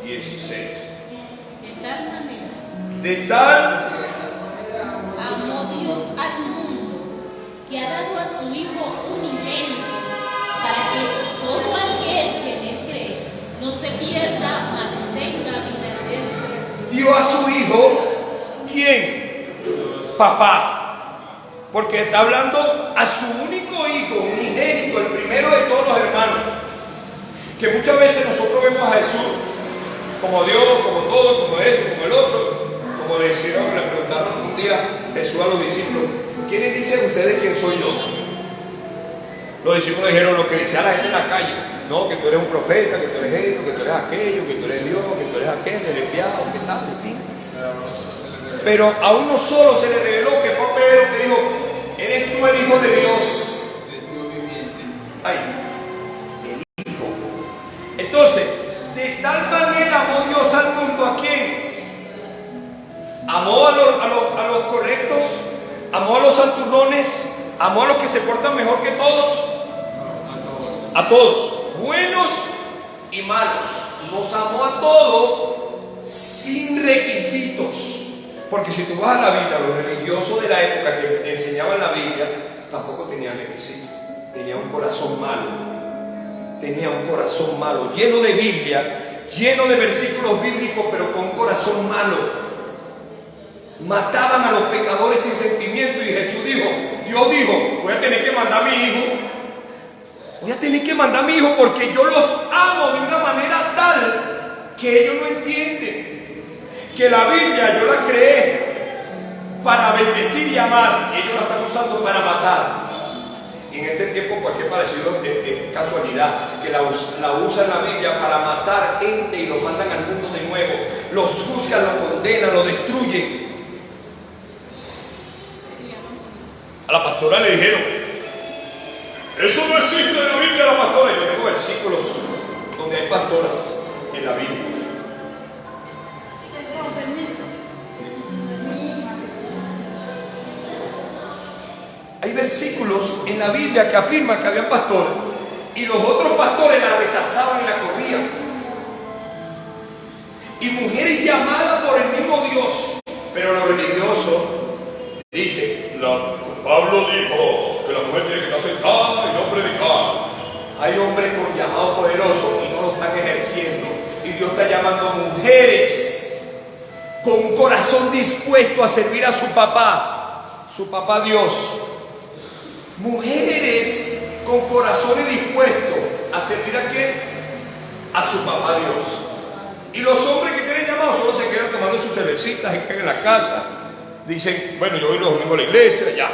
16. De tal amó Dios al mundo que ha dado a su Hijo unigénito, para que todo aquel que en él cree no se pierda, mas tenga vida eterna. dio a su Hijo, ¿quién? Papá. Porque está hablando a su único Hijo, unigénito, el primero de todos los hermanos. Que muchas veces nosotros vemos a Jesús como Dios, como todo, como este, como el otro. Como le preguntaron un día Jesús a los discípulos: ¿quiénes dicen ustedes quién soy yo? Los discípulos dijeron lo que decía la gente en la calle: no, que tú eres un profeta, que tú eres esto, que tú eres aquello, que tú eres Dios, que tú eres aquel, el enviado, que tal, en fin. Pero a uno solo se le reveló, que fue Pedro, que dijo: ¿eres tú el Hijo de Dios? Ay, el Hijo. Entonces, de tal manera amó Dios al mundo, ¿a quién? Amó a los correctos, amó a los santurrones, amó a los que se portan mejor que todos, a todos, buenos y malos. Nos amó a todos sin requisitos. Porque si tú vas a la Biblia, los religiosos de la época que enseñaban la Biblia tampoco tenían requisitos. Tenían un corazón malo. Tenía un corazón malo, lleno de Biblia, lleno de versículos bíblicos, pero con un corazón malo. Mataban a los pecadores sin sentimiento, y Jesús dijo, Dios dijo: voy a tener que mandar a mi hijo. Voy a tener que mandar a mi hijo porque yo los amo de una manera tal que ellos no entienden que la Biblia yo la creé para bendecir y amar, y ellos la están usando para matar. Y en este tiempo cualquier parecido es casualidad, que la usan la Biblia para matar gente y los mandan al mundo de nuevo. Los juzgan, los condenan, los destruyen. A la pastora le dijeron: eso no existe en la Biblia, la pastora. Yo tengo versículos donde hay pastoras en la Biblia. Hay versículos en la Biblia que afirman que había pastores y los otros pastores la rechazaban y la corrían. Y mujeres llamadas por el mismo Dios, pero los religiosos dicen: Pablo dijo que la mujer tiene que estar sentada y no predicar. Hay hombres con llamado poderoso y no lo están ejerciendo. Y Dios está llamando mujeres con un corazón dispuesto a servir a su papá Dios. Mujeres con corazones dispuestos a servir a quién, a su papá Dios. Y los hombres que tienen llamado solo se quedan tomando sus cervecitas, se quedan en la casa, dicen, bueno, yo voy los domingos a la iglesia, ya.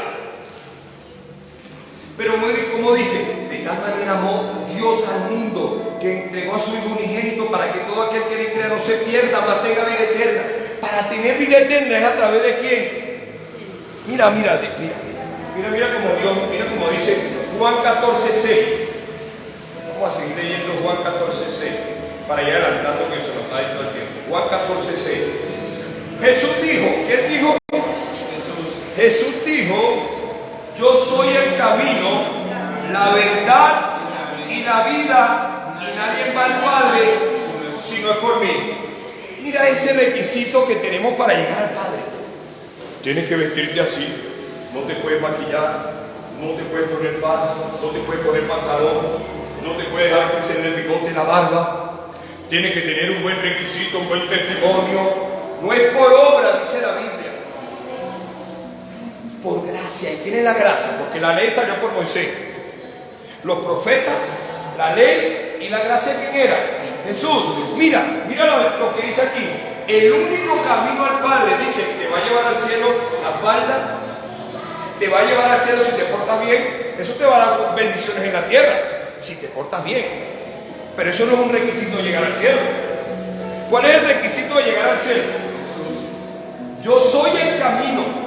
Pero como dice, de tal manera amó Dios al mundo que entregó a su Hijo unigénito para que todo aquel que en él crea no se pierda, mas tenga vida eterna. Para tener vida eterna es a través de quién. Mira como Dios, mira como dice Juan 14:6. Vamos a seguir leyendo Juan 14:6 para ir adelantando que se nos está yendo el tiempo. Juan 14:6. Jesús dijo, ¿qué dijo? Jesús dijo, yo soy el camino, la verdad y la vida, y nadie va al Padre si no es por mí. Mira ese requisito que tenemos para llegar al Padre. Tienes que vestirte así, no te puedes maquillar, no te puedes poner falda, no te puedes poner pantalón, no te puedes dejar crecer el bigote y la barba. Tienes que tener un buen requisito, un buen testimonio. No es por obra, dice la Biblia. Por gracia. ¿Y quién es la gracia? Porque la ley salió por Moisés. Los profetas, la ley y la gracia, ¿quién era? Jesús. Mira lo que dice aquí. El único camino al Padre, dice, te va a llevar al cielo la falda, te va a llevar al cielo si te portas bien. Eso te va a dar bendiciones en la tierra, si te portas bien. Pero eso no es un requisito de llegar al cielo. ¿Cuál es el requisito de llegar al cielo? Yo soy el camino.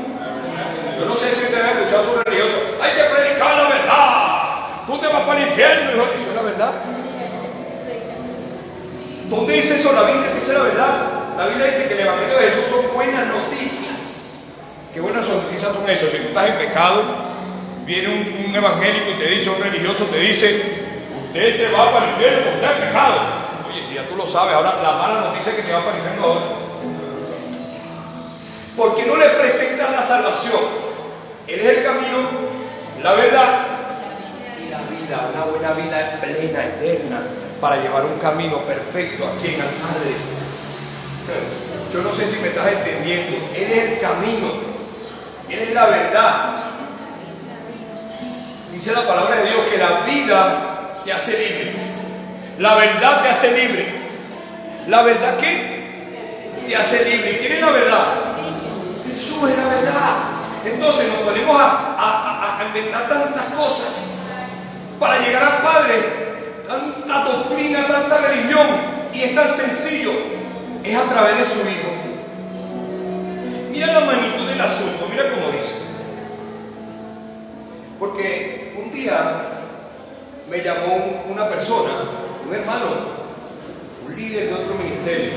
Yo no sé si ustedes han escuchado a su religioso, hay que predicar la verdad, tú te vas para el infierno. ¿Eso es la verdad? ¿Dónde dice eso la Biblia? ¿Qué es la verdad? La Biblia dice que el Evangelio de Jesús son buenas noticias. ¿Qué buenas noticias son eso? Si tú estás en pecado, viene un evangélico y te dice, un religioso te dice, usted se va para el infierno porque está en pecado. Oye, si ya tú lo sabes, ahora la mala noticia es que te va para el infierno ahora. ¿Por qué no le presentas la salvación? Él es el camino, la verdad y la vida, una buena vida plena, eterna, para llevar un camino perfecto a quien, al Padre. Yo no sé si me estás entendiendo. Él es el camino, Él es la verdad. Dice la palabra de Dios que la vida te hace libre, la verdad te hace libre. ¿La verdad qué? Te hace libre. ¿Quién es la verdad? Jesús es la verdad. Entonces nos ponemos a inventar tantas cosas para llegar al Padre, tanta doctrina, tanta religión, y es tan sencillo, es a través de su Hijo. Mira la magnitud del asunto, mira cómo dice. Porque un día me llamó una persona, un hermano, un líder de otro ministerio,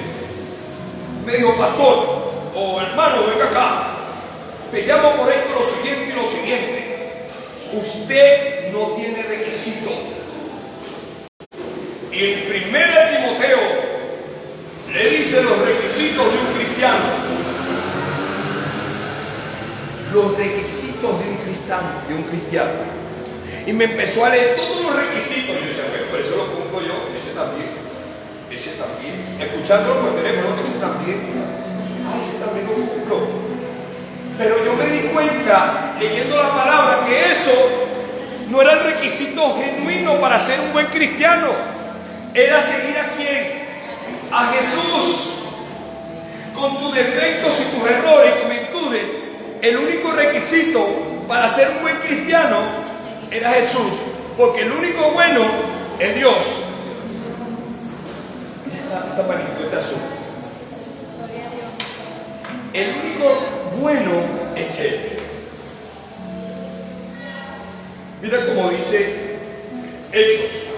me dijo, pastor o hermano, venga acá, te llamo por esto, lo siguiente y lo siguiente. Usted no tiene requisito. Y el 1 Timoteo le dice los requisitos de un cristiano. Los requisitos de un cristiano. Y me empezó a leer todos los requisitos. Y yo decía, bueno, pero eso lo pongo yo, ese también. Escuchándolo por teléfono, ese también. Ese también lo cumplo. Pero yo me di cuenta, leyendo la palabra, que eso no era el requisito genuino para ser un buen cristiano. Era seguir a quién, a Jesús. Con tus defectos y tus errores y tus virtudes, el único requisito para ser un buen cristiano era Jesús. Porque el único bueno es Dios. Esta magnitud de asunto. El único bueno es Él. Mira cómo dice Hechos.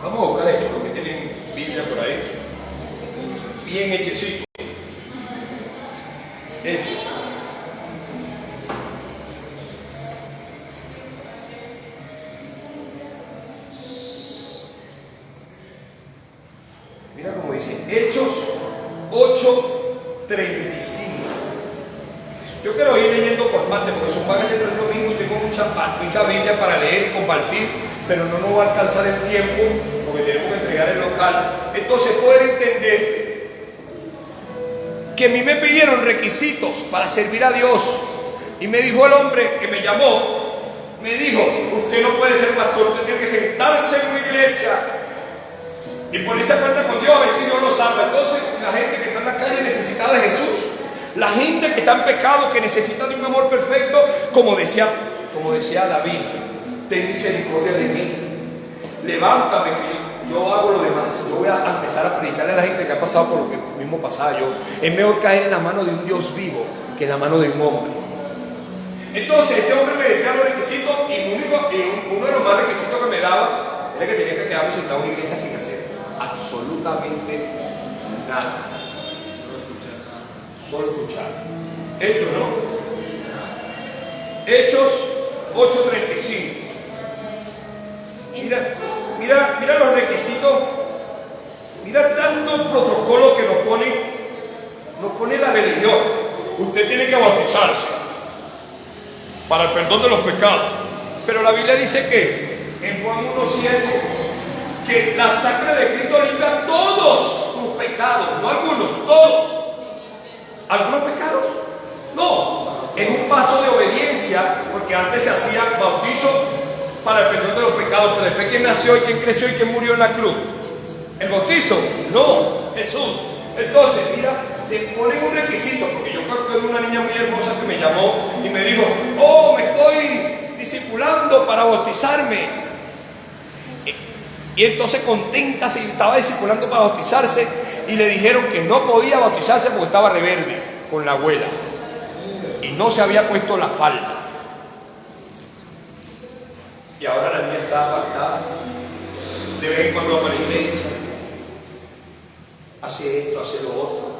Vamos a buscar Hechos, los que tienen Biblia por ahí. Bien hechecito. Hechos. Mira cómo dice Hechos 8:35. Yo quiero ir leyendo por parte, porque son van a ser 3 domingos y tengo mucha Biblia para leer y compartir, pero no nos va a alcanzar el tiempo porque tenemos que entregar el local. Entonces, poder entender que a mí me pidieron requisitos para servir a Dios. Y me dijo el hombre que me llamó, me dijo, usted no puede ser pastor, usted tiene que sentarse en una iglesia y ponerse a cuenta con Dios, a ver si Dios lo salva. Entonces la gente que está en la calle necesita de Jesús. La gente que está en pecado, que necesita de un amor perfecto, como decía David, ten misericordia de mí, levántame que yo hago lo demás. Yo voy a empezar a predicarle a la gente que ha pasado por lo que mismo pasaba yo. Es mejor caer en la mano de un Dios vivo que en la mano de un hombre. Entonces ese hombre me decía los requisitos y uno de los más requisitos que me daba era que tenía que quedarme sentado en una iglesia sin hacer absolutamente nada. Solo escuchar. Hechos, ¿no? Hechos 8:35. Mira los requisitos. Mira tanto protocolo que nos pone la religión. Usted tiene que bautizarse para el perdón de los pecados. Pero la Biblia dice que en Juan 1:7 que la sangre de Cristo limpia todos tus pecados, no algunos, todos. ¿Algunos pecados? No, es un paso de obediencia, porque antes se hacía bautizo para el perdón de los pecados, pero después ¿quién nació y quién creció y quién murió en la cruz? ¿El bautizo? No, Jesús. Entonces, mira, te ponen un requisito, porque yo recuerdo una niña muy hermosa que me llamó y me dijo, oh, me estoy discipulando para bautizarme. Y entonces contenta se estaba discipulando para bautizarse y le dijeron que no podía bautizarse porque estaba reverde con la abuela y no se había puesto la falda. Y ahora la niña está apartada, de vez en cuando va a la iglesia, hace esto, hace lo otro.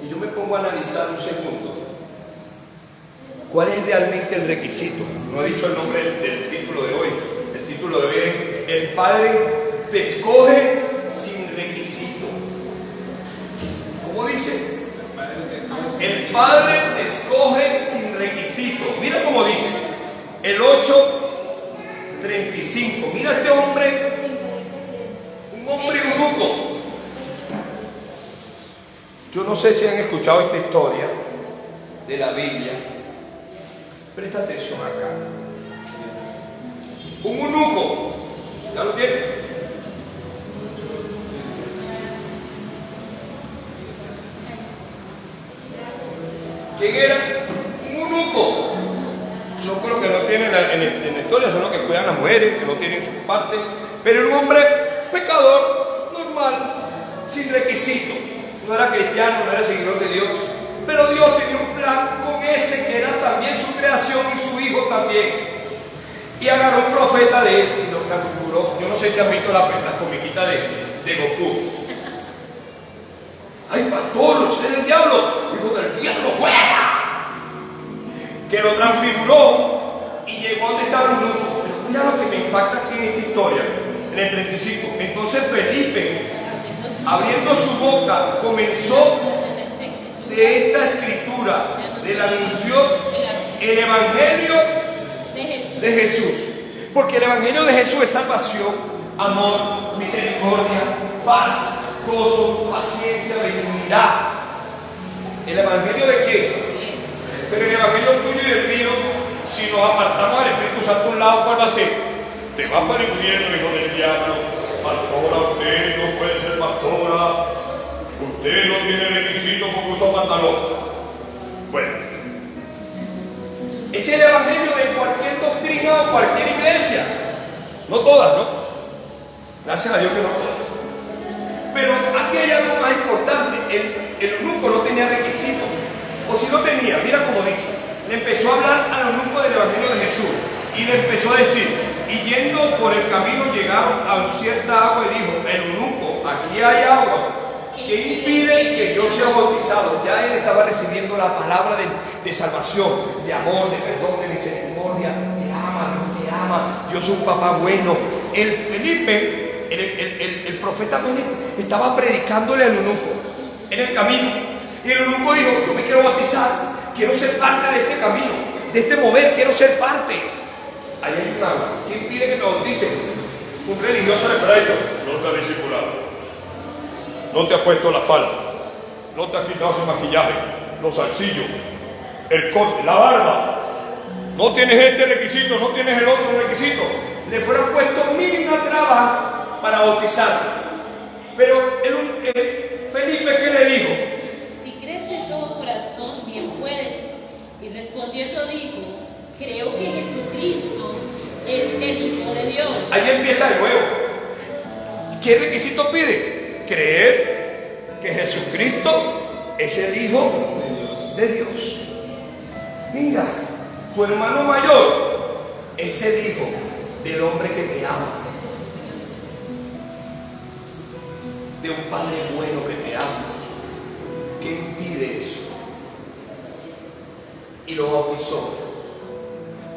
Y yo me pongo a analizar un segundo, ¿cuál es realmente el requisito? No he dicho el nombre del título de hoy. El título de hoy es El Padre te escoge sin requisito. ¿Cómo dice? El Padre te escoge sin requisito. Mira cómo dice el 8:35. Mira este hombre, un hombre eunuco. Yo no sé si han escuchado esta historia de la Biblia. Presta atención acá. Un eunuco, ¿ya lo tiene? ¿Quién era? Un eunuco. No creo que no tienen en la historia, son los que cuidan a las mujeres, que no tienen su parte. Pero un hombre pecador, normal, sin requisito. No era cristiano, no era seguidor de Dios. Pero Dios tenía un plan con ese que era también su creación y su hijo también. Y agarró un profeta de él y lo transfiguró. Yo no sé si han visto las comiquitas de Goku. ¡Ay, pastor, usted es el diablo! Hijo del diablo, ¡fuera! Que lo transfiguró y llegó donde estaba el eunuco. Pero mira lo que me impacta aquí en esta historia, en el 35. Entonces Felipe, abriendo su boca, comenzó de esta escritura, del anuncio, el evangelio de Jesús. Porque el evangelio de Jesús es salvación, amor, misericordia, paz, gozo, paciencia, benignidad. ¿El evangelio de qué? Pero el evangelio tuyo y el mío, si nos apartamos del Espíritu Santo a un lado, ¿cuál va a ser? Te vas para el infierno, hijo del diablo. Pastora, usted no puede ser pastora. Usted no tiene requisito porque usa pantalón. Bueno, ese es el evangelio de cualquier doctrina o cualquier iglesia. No todas, ¿no? Gracias a Dios que no todas. Pero aquí hay algo más importante. El eunuco no tenía requisito. O si no tenía, mira cómo dice. Le empezó a hablar al eunuco del evangelio de Jesús. Y le empezó a decir, y yendo por el camino llegaron a cierta agua y dijo, el eunuco, aquí hay agua. ¿Qué impide que yo sea bautizado? Ya él estaba recibiendo la palabra de salvación, de amor, de perdón, de misericordia. Te ama, Dios te ama. Dios es un papá bueno. El Felipe, el profeta Felipe, estaba predicándole al eunuco en el camino. Y el eunuco dijo, yo me quiero bautizar, quiero ser parte de este camino, de este mover, quiero ser parte. Ahí hay un agua. ¿Quién pide que me bauticen? Un religioso le habrá dicho, no te ha discipulado. no te has puesto la falda, no te has quitado ese maquillaje, los zarcillos, el corte, la barba, no tienes este requisito, no tienes el otro requisito. Le fueron puestos 1000 y una trabas para bautizar. Pero Felipe, ¿qué le dijo? Si crees de todo corazón, bien puedes. Y respondiendo dijo, creo que Jesucristo es el Hijo de Dios. Ahí empieza de nuevo. ¿Qué requisito pide? Creer que Jesucristo es el Hijo de Dios. Mira, tu hermano mayor es el hijo del hombre que te ama, de un padre bueno que te ama. ¿Qué impide eso? Y lo bautizó.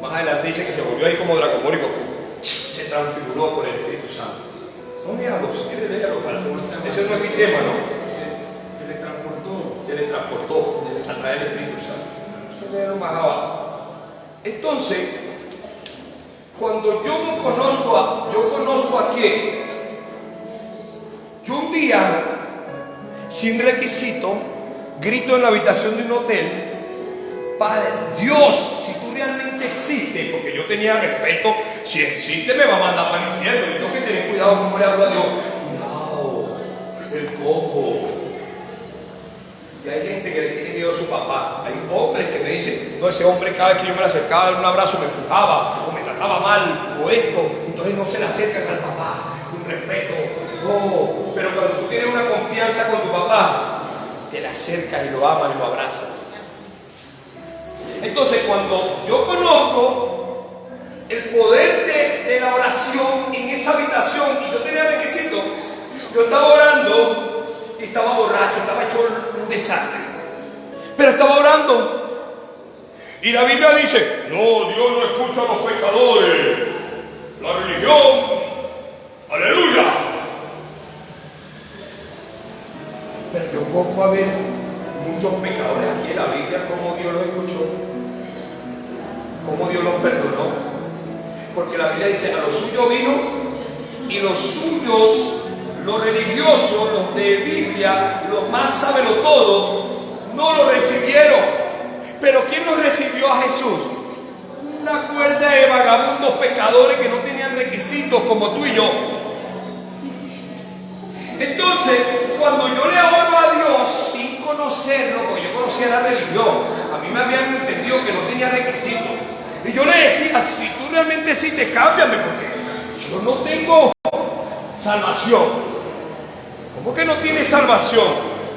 Más adelante dice que se volvió ahí como Dragon Ball y Goku. Se transfiguró por el Espíritu Santo. ¿Dónde hablo? Si quieres déjalo. Ese no es mi tema, ¿no? Se le transportó a traer el Espíritu Santo. Se le más abajo. Entonces, cuando yo conozco a quién. Yo un día, sin requisito, grito en la habitación de un hotel: Padre, Dios, si tú realmente existes, porque yo tenía respeto, si existe me va a mandar para el infierno. Yo tengo que tener cuidado como le hablo a Dios. Cuidado, el coco. Y hay gente que le tiene miedo a su papá. Hay hombres que me dicen: no, ese hombre cada vez que yo me le acercaba a dar un abrazo me empujaba, o me trataba mal, o esto. Entonces no se le acercan al papá, un respeto. No, pero cuando tú tienes una confianza con tu papá, te le acercas y lo amas y lo abrazas. Entonces, cuando yo conozco el poder de la oración en esa habitación y yo tenía requisito, yo estaba orando y estaba borracho, estaba hecho un desastre, pero estaba orando y la Biblia dice: no, Dios no escucha a los pecadores, la religión, aleluya. Pero yo pongo a ver muchos pecadores aquí en la Biblia, cómo Dios los escuchó, cómo Dios los perdonó. Porque la Biblia dice: a los suyos vino y los suyos, los religiosos, los de Biblia, los más sábelo todo, no lo recibieron. Pero ¿quién nos recibió a Jesús? Una cuerda de vagabundos pecadores que no tenían requisitos como tú y yo. Entonces, cuando yo le oro a Dios sin conocerlo, porque yo conocía la religión, a mí me habían entendido que no tenía requisitos. Y yo le decía: si tú realmente sí, te cámbiame, porque yo no tengo salvación. ¿Cómo que no tienes salvación?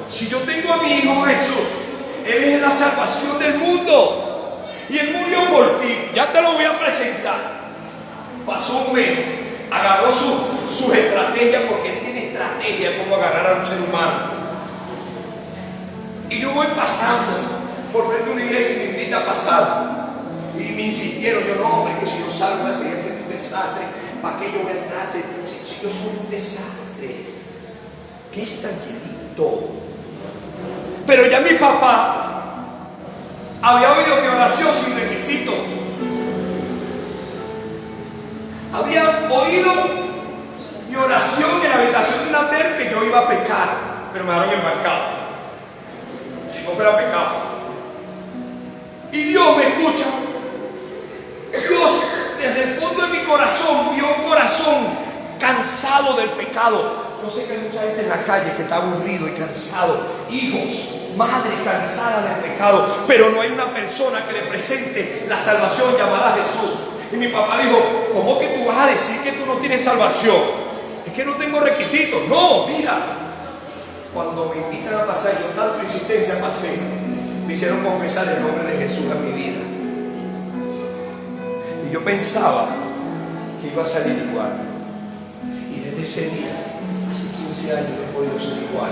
Si yo tengo a mi Hijo Jesús, Él es la salvación del mundo. Y Él murió por ti. Ya te lo voy a presentar. Pasó un mes, agarró sus estrategias, porque Él tiene estrategia como agarrar a un ser humano. Y yo voy pasando por frente a una iglesia y me invita a pasar. Y me insistieron: yo no, hombre, que si yo salgo así, ese es un desastre. ¿Para qué yo voy a entrar? Si yo soy un desastre. ¿Qué es tranquilito? Pero ya mi papá había oído mi oración sin requisito. Había oído mi oración en la habitación de una hotel, que yo iba a pecar, pero me dejaron embarcado. Si no fuera pecado. Y Dios me escucha. Dios, desde el fondo de mi corazón, vio un corazón cansado del pecado. Yo sé que hay mucha gente en la calle que está aburrido y cansado. Hijos, madre cansada del pecado. Pero no hay una persona que le presente la salvación llamada Jesús. Y mi papá dijo: ¿cómo que tú vas a decir que tú no tienes salvación? Es que no tengo requisitos. No, mira. Cuando me invitan a pasar, yo tanto insistencia pasé. Me hicieron confesar el nombre de Jesús en mi vida. Y yo pensaba que iba a salir igual. Y desde ese día, hace 15 años, no he podido ser igual.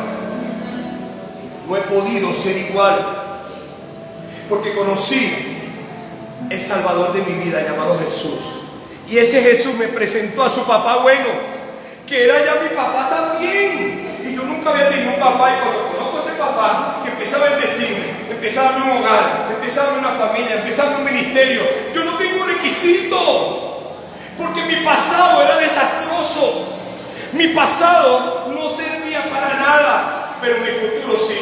No he podido ser igual. Porque conocí el Salvador de mi vida, llamado Jesús. Y ese Jesús me presentó a su papá bueno, que era ya mi papá también. Y yo nunca había tenido un papá. Y cuando conozco a ese papá, que empezaba a bendecirme, empezaba a darme un hogar, empezaba a darme una familia, empezaba a darme un ministerio, yo no tengo requisito, porque mi pasado era desastroso. Mi pasado no servía para ahora nada, pero mi futuro sí.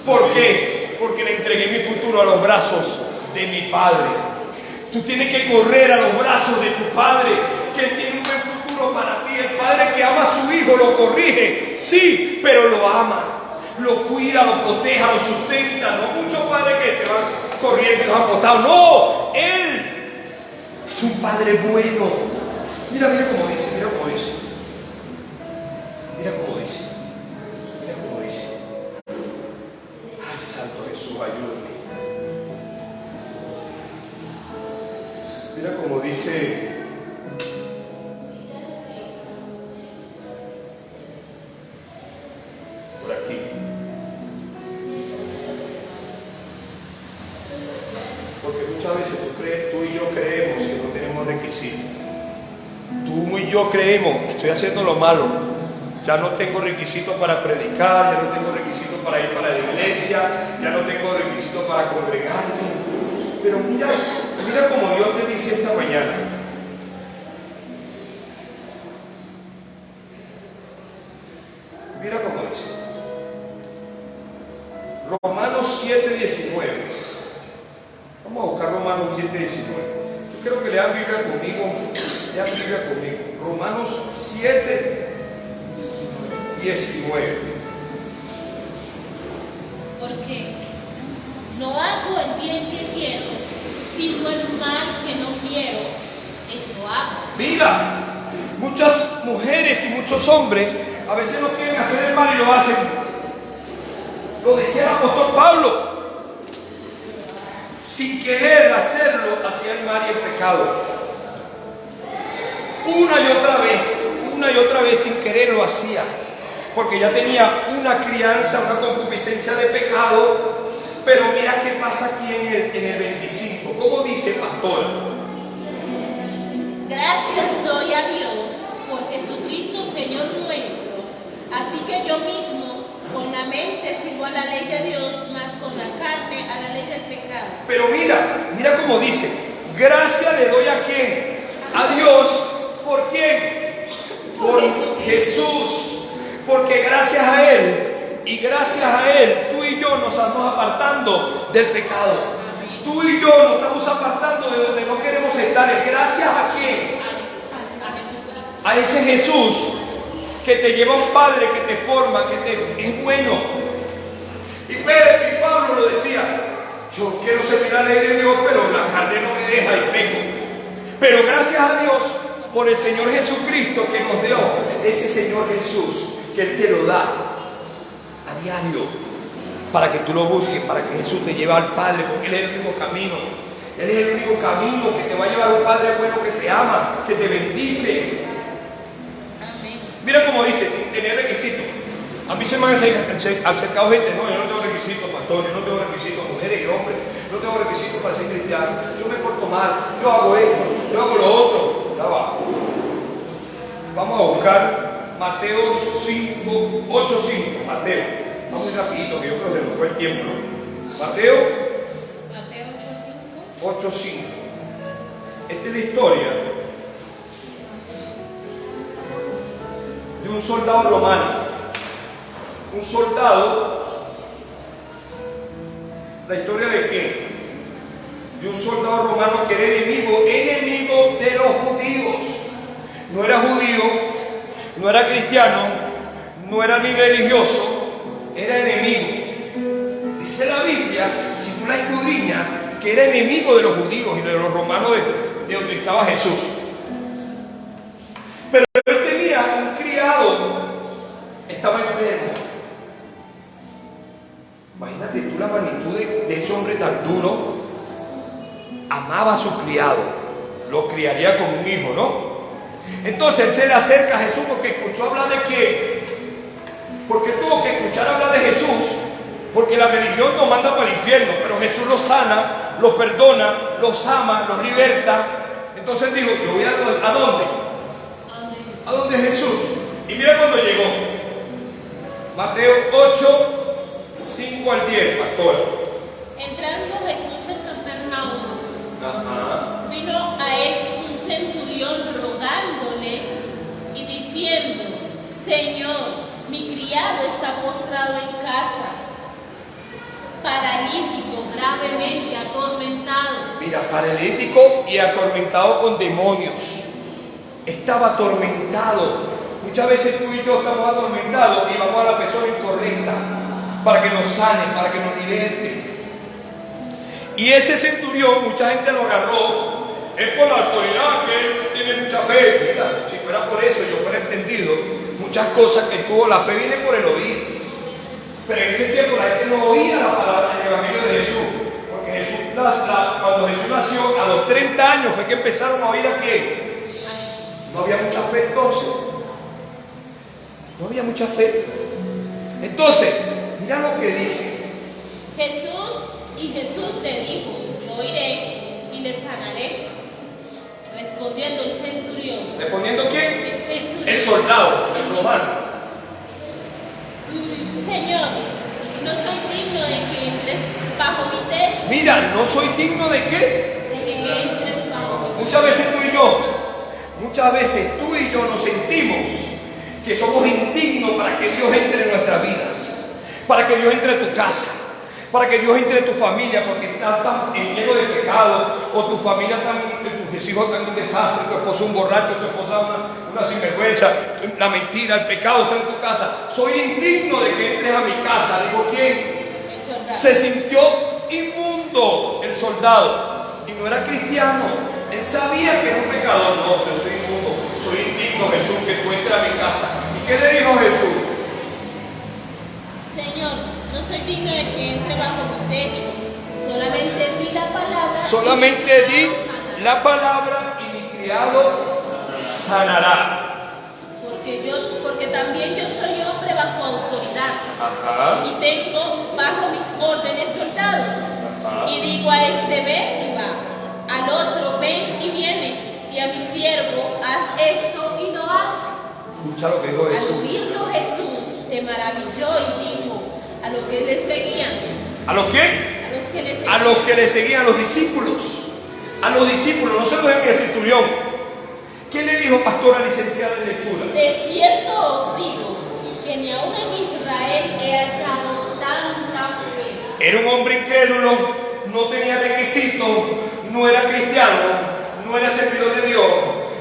¿Por qué? Porque le entregué mi futuro a los brazos de mi Padre. Tú tienes que correr a los brazos de tu Padre, que Él tiene un buen futuro para ti. El Padre que ama a su Hijo lo corrige, sí, pero lo ama, lo cuida, lo protege, lo sustenta. No muchos padres que se van corriendo y los han botado. No, Él es un Padre bueno. Mira cómo dice, mira cómo dice. Mira cómo dice. Mira cómo dice. Ay, Santo Jesús, ayúdame. Mira cómo dice. Por aquí. Porque muchas veces tú y yo creemos que no tenemos requisitos. Tú y yo creemos, estoy haciendo lo malo. Ya no tengo requisitos para predicar, ya no tengo requisitos para ir para la iglesia, ya no tengo requisitos para congregarme. Pero mira como Dios te dice esta mañana. Mira cómo dice. Romanos 7:19. Vamos a buscar Romanos 7:19. Yo quiero que lean Biblia conmigo. Lean Biblia conmigo. Romanos 7:19. Porque no hago el bien que quiero, sino el mal que no quiero, eso hago. Mira, muchas mujeres y muchos hombres a veces no quieren hacer el mal y lo hacen. Lo decía el apóstol Pablo. Sin querer hacerlo, hacía el mal y el pecado. Una y otra vez sin querer lo hacía. Porque ya tenía una crianza, una concupiscencia de pecado. Pero mira qué pasa aquí en el 25. ¿Cómo dice, pastor? Gracias doy a Dios por Jesucristo Señor nuestro. Así que yo mismo con la mente sirvo a la ley de Dios, más con la carne a la ley del pecado. Pero mira cómo dice. Gracias le doy a quién? A Dios. ¿Por quién? Por Jesús. Porque gracias a Él y gracias a Él, tú y yo nos estamos apartando del pecado. Tú y yo nos estamos apartando de donde no queremos estar. ¿Es gracias a quién? A ese Jesús que te lleva a un Padre, que te forma, es bueno. Y Pablo lo decía: yo quiero servir la ley de Dios, pero la carne no me deja y peco. Pero gracias a Dios por el Señor Jesucristo que nos dio ese Señor Jesús, que Él te lo da a diario para que tú lo busques, para que Jesús te lleve al Padre, porque Él es el único camino. Él es el único camino que te va a llevar a un Padre bueno que te ama, que te bendice. Amén. Mira cómo dice, sin tener requisitos. A mí se me han acercado gente: no, yo no tengo requisitos, pastor, yo no tengo requisitos, mujeres y hombres, no tengo requisitos para ser cristiano, yo me porto mal, yo hago esto, yo hago lo otro. Ya va. Vamos a buscar Mateo 8:5. Mateo, vamos muy rapidito, que yo creo que se nos fue el tiempo. Mateo 8:5. Esta es la historia de un soldado romano. Un soldado, ¿la historia de qué? De un soldado romano que era enemigo de los judíos. No era judío, no era cristiano, no era ni religioso, era enemigo. Dice la Biblia, si tú la escudriñas, que era enemigo de los judíos y de los romanos de donde estaba Jesús. Pero él tenía un criado, estaba enfermo. Imagínate tú la magnitud de ese hombre tan duro. Amaba a su criado, lo criaría como un hijo, ¿no? Entonces él se le acerca a Jesús porque escuchó hablar de qué. Porque tuvo que escuchar hablar de Jesús, porque la religión nos manda para el infierno, pero Jesús los sana, los perdona, los ama, los liberta. Entonces dijo: yo voy ¿a dónde? A donde Jesús. Y mira cuando llegó. Mateo 8:5 al 10, pastora. Entrando Jesús en Capernaum, Vino a él un centurión rogándole y diciendo: Señor, mi criado está postrado en casa, paralítico, gravemente atormentado. Mira, paralítico y atormentado con demonios. Estaba atormentado. Muchas veces tú y yo estamos atormentados y vamos a la persona incorrecta para que nos sane, para que nos liberte. Y ese centurión, mucha gente lo agarró. Es por la autoridad que él tiene mucha fe. Mira, si fuera por eso, yo fuera entendido. Muchas cosas que tuvo, la fe viene por el oír. Pero en ese tiempo la gente no oía la palabra del Evangelio de Jesús. Porque Jesús, cuando Jesús nació, a los 30 años fue que empezaron a oír a quién. No había mucha fe entonces. No había mucha fe. Entonces, mira lo que dice. Jesús le dijo, yo iré y le sanaré. Respondiendo el centurión. ¿Respondiendo quién? El centurión. El soldado, el romano. Señor, no soy digno de que entres bajo mi techo. Mira, no soy digno de qué. De que entres bajo mi techo. Muchas veces tú y yo nos sentimos que somos indignos para que Dios entre en nuestras vidas, para que Dios entre en tu casa, para que Dios entre en tu familia, porque estás tan lleno de pecado, o tu familia tus hijos están en un desastre, tu esposo un borracho, tu esposa una sinvergüenza, la mentira, el pecado está en tu casa. Soy indigno de que entres a mi casa. Digo, ¿quién? El soldado. Se sintió inmundo el soldado y no era cristiano. Él sabía que era un pecador. No, yo soy inmundo, soy indigno, Jesús, que tú entres a mi casa. ¿Y qué le dijo Jesús? Señor, no soy digno de que entre bajo mi techo. Solamente di la palabra. Solamente di la palabra y mi criado sanará. Porque también yo soy hombre bajo autoridad. Ajá. Y tengo bajo mis órdenes soldados. Ajá. Y digo a este ve y va, al otro ven y viene, y a mi siervo haz esto y lo hace. Escucha lo que dijo Al Jesús. oírlo Jesús se maravilló y dijo a los que le seguían, ¿A lo qué? a los que le seguían, A los que le seguían, a los discípulos. A los discípulos, no se lo dejen el centurión. ¿Qué le dijo, pastora licenciada en lectura? de cierto os digo que ni aun en Israel he hallado tanta fe. Era un hombre incrédulo, no tenía requisitos, no era cristiano, no era servidor de Dios,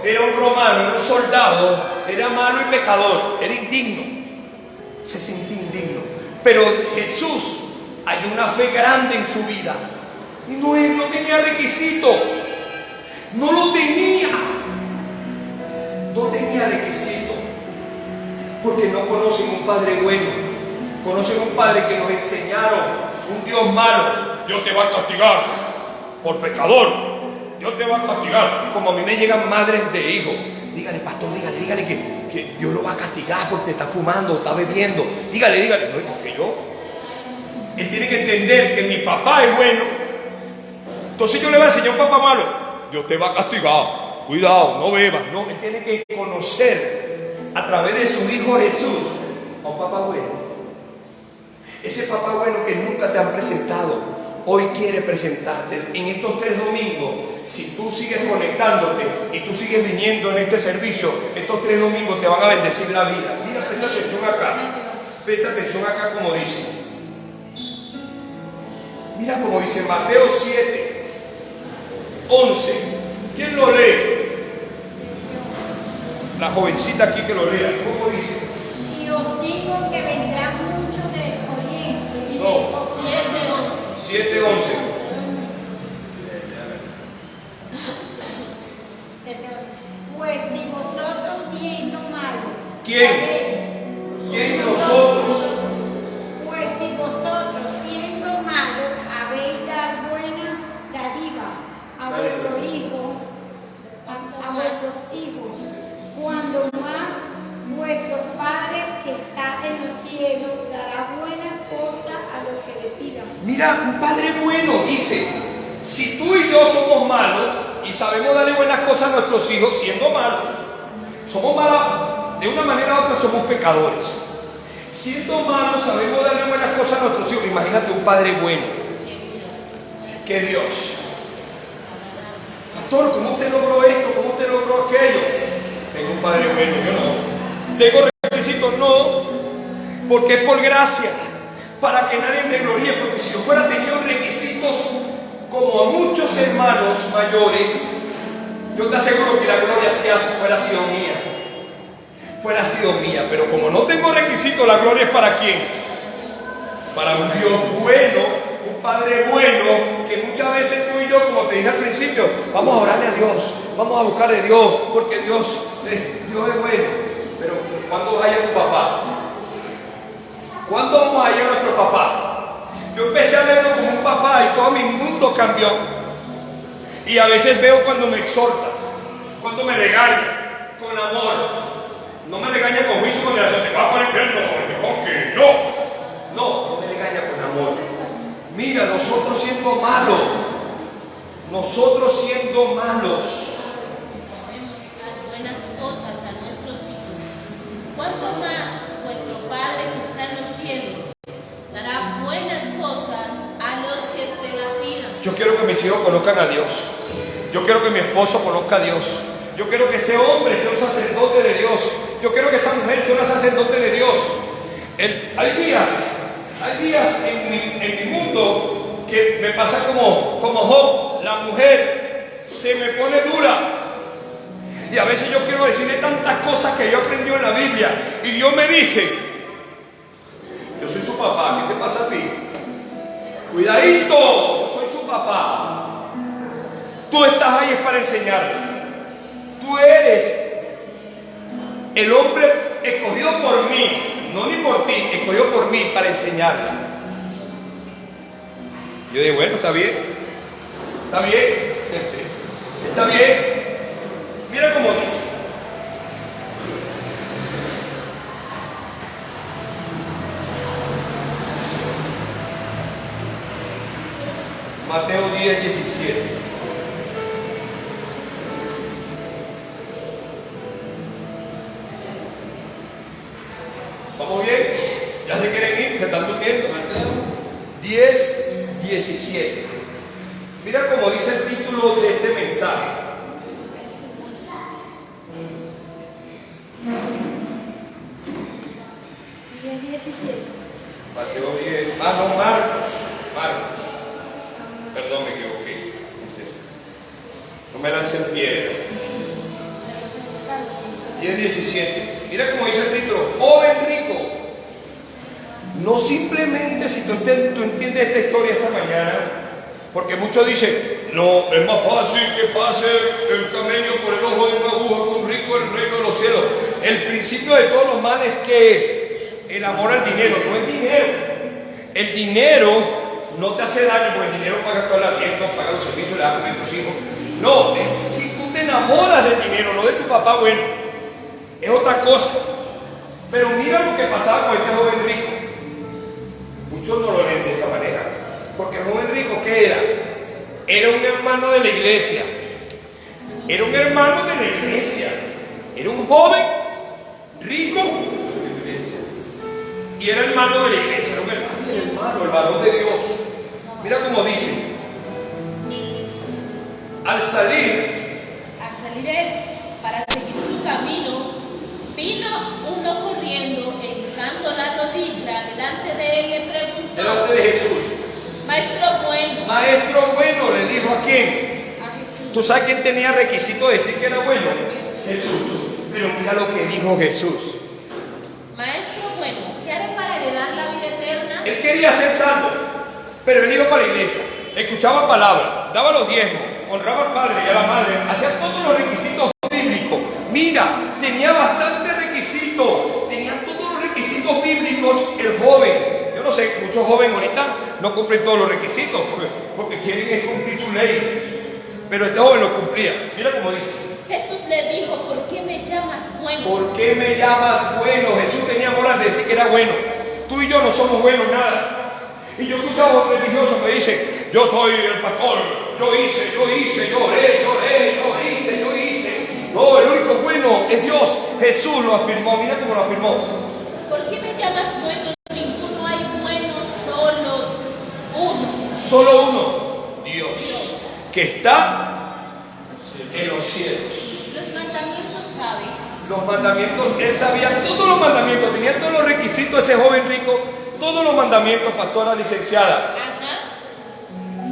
era un romano, era un soldado, era malo y pecador, era indigno, se sentía indigno. Pero Jesús halló una fe grande en su vida y no tenía requisito, no lo tenía, no tenía requisito, porque no conocen un Padre bueno, conocen un Padre que nos enseñaron. Un Dios malo, Dios te va a castigar por pecador, Dios te va a castigar. Como a mí me llegan madres de hijos, dígale, pastor, dígale que Dios lo va a castigar porque está fumando, está bebiendo. Dígale, no, porque él tiene que entender que mi papá es bueno. Entonces yo le voy a enseñar a un papá malo, Dios te va a castigar, cuidado, no bebas. No, él tiene que conocer a través de su Hijo Jesús a un papá bueno. Ese papá bueno que nunca te han presentado, hoy quiere presentarte. En estos 3 domingos, si tú sigues conectándote y tú sigues viniendo en este servicio, estos 3 domingos te van a bendecir la vida. Mira, presta atención acá como dice. Mira como dice Mateo 7, 11. ¿Quién lo lee? La jovencita aquí que lo lea. ¿Cómo dice? Y os digo que vendrán muchos del oriente y del No. occidente. 7:11. Pues si vosotros siendo malos, ¿Quién nosotros? Pues si vosotros siendo malos habéis dado buena dádiva a vuestros hijos, cuando más vuestro Padre que está en los cielos dará buenas cosas a los que le pidan. Mira, un Padre bueno dice, si tú y yo somos malos y sabemos darle buenas cosas a nuestros hijos, siendo malos, somos malos, de una manera u otra somos pecadores. Siendo malos sabemos darle buenas cosas a nuestros hijos. Imagínate un Padre bueno, que es Dios. Pastor, ¿cómo usted logró esto? ¿Cómo usted logró aquello? Tengo un Padre bueno, yo no. ¿Tengo requisitos? No. porque es por gracia, para que nadie me gloríe, porque si yo fuera tenido requisitos como a muchos hermanos mayores, yo te aseguro que la gloria fuera sido mía, pero como no tengo requisitos, la gloria es para quién, para un Dios bueno, un Padre bueno, que muchas veces tú y yo, como te dije al principio, vamos a orarle a Dios, vamos a buscar a Dios, porque Dios es bueno. Pero ¿cuándo vas a ir a tu papá? ¿Cuándo vamos a ir a nuestro papá? Yo empecé a verlo como un papá y todo mi mundo cambió. Y a veces veo cuando me exhorta, cuando me regaña, con amor. No me regaña con juicio cuando dice, te vas para el infierno, que no me regaña con amor. Mira, nosotros siendo malos, Debemos dar buenas cosas a nuestros hijos. ¿Cuánto más vuestro Padre que está en los cielos dará buenas cosas a los que se la pidan? Yo quiero que mis hijos conozcan a Dios. Yo quiero que mi esposo conozca a Dios. Yo quiero que ese hombre sea un sacerdote de Dios. Yo quiero que esa mujer sea una sacerdote de Dios. Hay días en mi mundo que me pasa como Job. La mujer se me pone dura. Y a veces yo quiero decirle tantas cosas que yo aprendí en la Biblia. Y Dios me dice, yo soy su papá, ¿qué te pasa a ti? Cuidadito, yo soy su papá. Tú estás ahí es para enseñarle. Tú eres el hombre escogido por mí, no ni por ti, escogido por mí para enseñarle. Yo digo, bueno, está bien. Mira cómo dice. Mateo 10:17. ¿Vamos bien? ¿Ya se quieren ir? ¿Se están durmiendo? Mateo 10:17. Mira cómo dice el título de este mensaje. Mateo 10. Marcos. Perdón, me equivoqué. No me lancen piedra. 10:17. Mira cómo dice el título, joven rico. No simplemente si tú entiendes esta historia esta mañana, porque muchos dicen, no, es más fácil que pase el camello por el ojo de una aguja con un rico el reino de los cielos. El principio de todos los males, ¿qué es? El amor al dinero, no el dinero. El dinero no te hace daño, porque el dinero paga todo el arriendo, paga los servicios, le da a comer a tus hijos. No, es si tú te enamoras del dinero, no de tu papá, bueno, es otra cosa. Pero mira lo que pasaba con este joven rico. Muchos no lo leen de esta manera, porque el joven rico, ¿qué era? Era un hermano de la iglesia. Era un hermano de la iglesia. Era un joven rico de la iglesia. Y era hermano de la iglesia. Era un hermano, el varón de Dios. Mira cómo dice. Al salir él para seguir su camino, vino uno corriendo e hincando la rodilla delante de él le preguntó, delante de Jesús, maestro bueno, le dijo ¿a quién? A Jesús. ¿Tú sabes quién tenía requisito de decir que era bueno? Jesús. Pero mira lo que dijo Jesús. Maestro bueno, ¿qué haré para heredar la vida eterna? Él quería ser salvo, pero él iba para la iglesia, escuchaba palabras, daba los diezmos, honraba al padre y a la madre, hacía todos los requisitos bíblicos. Mira, tenía bastante requisitos, tenía todos los requisitos bíblicos el joven. Yo no sé, muchos jóvenes ahorita no cumplen todos los requisitos porque quieren es cumplir su ley, pero este joven los cumplía. Mira cómo dice. Jesús le dijo, ¿por qué me llamas bueno? ¿Por qué me llamas bueno? Jesús tenía moral de decir que era bueno. Tú y yo no somos buenos nada. Y yo escuchaba a otros religiosos que dicen, yo soy el pastor, yo hice, yo hice. No, el único bueno es Dios. Jesús lo afirmó, mira cómo lo afirmó. ¿Por qué me llamas bueno? Ninguno hay bueno, solo uno. Solo uno, Dios, que está en los cielos. Los mandamientos, ¿sabes? Los mandamientos, él sabía todos los mandamientos, tenía todos los requisitos ese joven rico, todos los mandamientos, pastora licenciada. Ajá.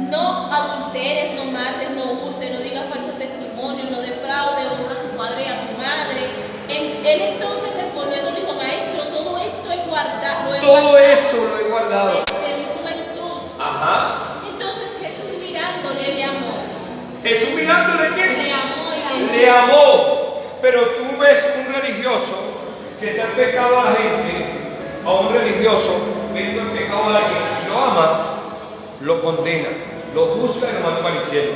No adulteres, no mates, no hurtes, no digas falso testimonio, no defraudes, honra a tu padre y a tu madre. Él entonces respondiendo dijo, maestro, todo esto he guardado. Todo eso lo he guardado. Desde mi juventud. Ajá. Entonces Jesús mirándole le amó. Jesús mirándole, ¿qué? Le amó y Le amó. Pero tú ves un religioso que está en pecado a la gente, a un religioso viendo en pecado a alguien y lo ama, lo condena, lo juzga y lo manda para el infierno.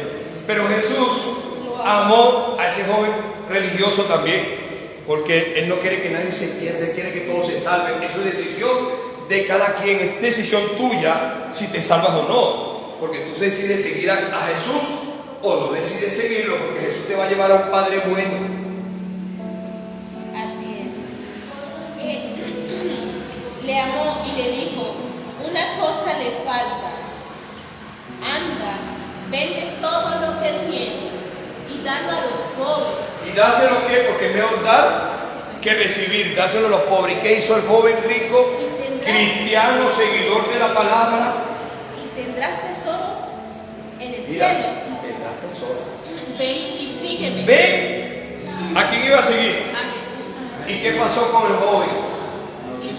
Pero Jesús amó a ese joven religioso también, porque Él no quiere que nadie se pierda, Él quiere que todos se salven. Eso es decisión de cada quien, es decisión tuya si te salvas o no, porque tú decides seguir a Jesús o no decides seguirlo, porque Jesús te va a llevar a un Padre bueno. así es. Le amó y le dijo, una cosa le falta. Anda, vende todo lo que tienes y dalo a los pobres. ¿Y dáselo qué? Porque es mejor dar que recibir. Dáselo a los pobres. ¿Y qué hizo el joven rico? Cristiano, seguidor de la palabra. Y tendrás tesoro en el Mira, cielo. tendrás tesoro. Ven y sígueme. Ven. ¿A quién iba a seguir? A Jesús. ¿Y qué pasó con el joven? Y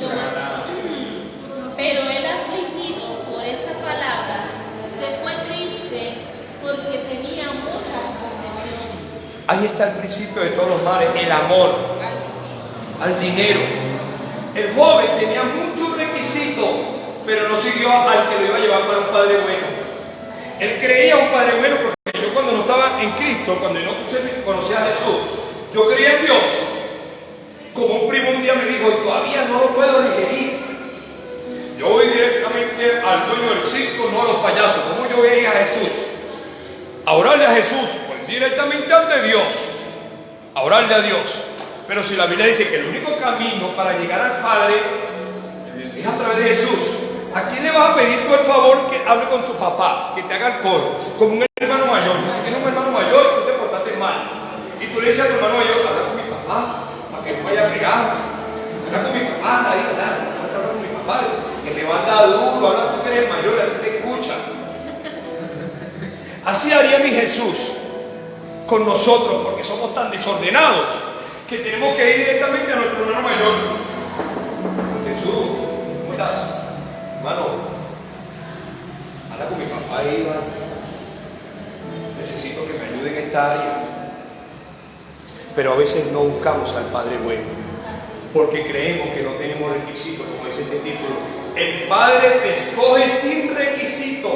pero él afligido por esa palabra se fue triste porque tenía muchas posesiones. Ahí está el principio de todos los males, el amor al dinero. El joven tenía muchos requisitos, pero no siguió al que lo iba a llevar para un Padre bueno. Él creía un Padre bueno, porque yo cuando no estaba en Cristo, cuando no conocía a Jesús, yo creía en Dios. Como un primo un día me dijo, y todavía no lo puedo digerir. Yo voy directamente al dueño del circo, no a los payasos. ¿Cómo yo voy a ir a Jesús? A orarle a Jesús, pues directamente ante Dios. A orarle a Dios. Pero si la Biblia dice que el único camino para llegar al Padre es a través de Jesús, ¿a quién le vas a pedir tú el favor que hable con tu papá, que te haga el coro? Como un hermano mayor. Tú tienes un hermano mayor y tú te portaste mal. Y tú le dices a tu hermano mayor, habla con mi papá, para que no vaya a pegar. Habla con mi papá, anda ahí, habla con mi papá. Que te va a dar duro, habla tú que eres el mayor, a ti te escucha. Así haría mi Jesús con nosotros, porque somos tan desordenados que tenemos que ir directamente a nuestro hermano mayor. Jesús, ¿cómo estás? Hermano, habla con mi papá ahí, ¿vale? Necesito que me ayude en esta área. Pero a veces no buscamos al Padre bueno, porque creemos que no tenemos requisitos, como dice este título. El Padre te escoge sin requisito.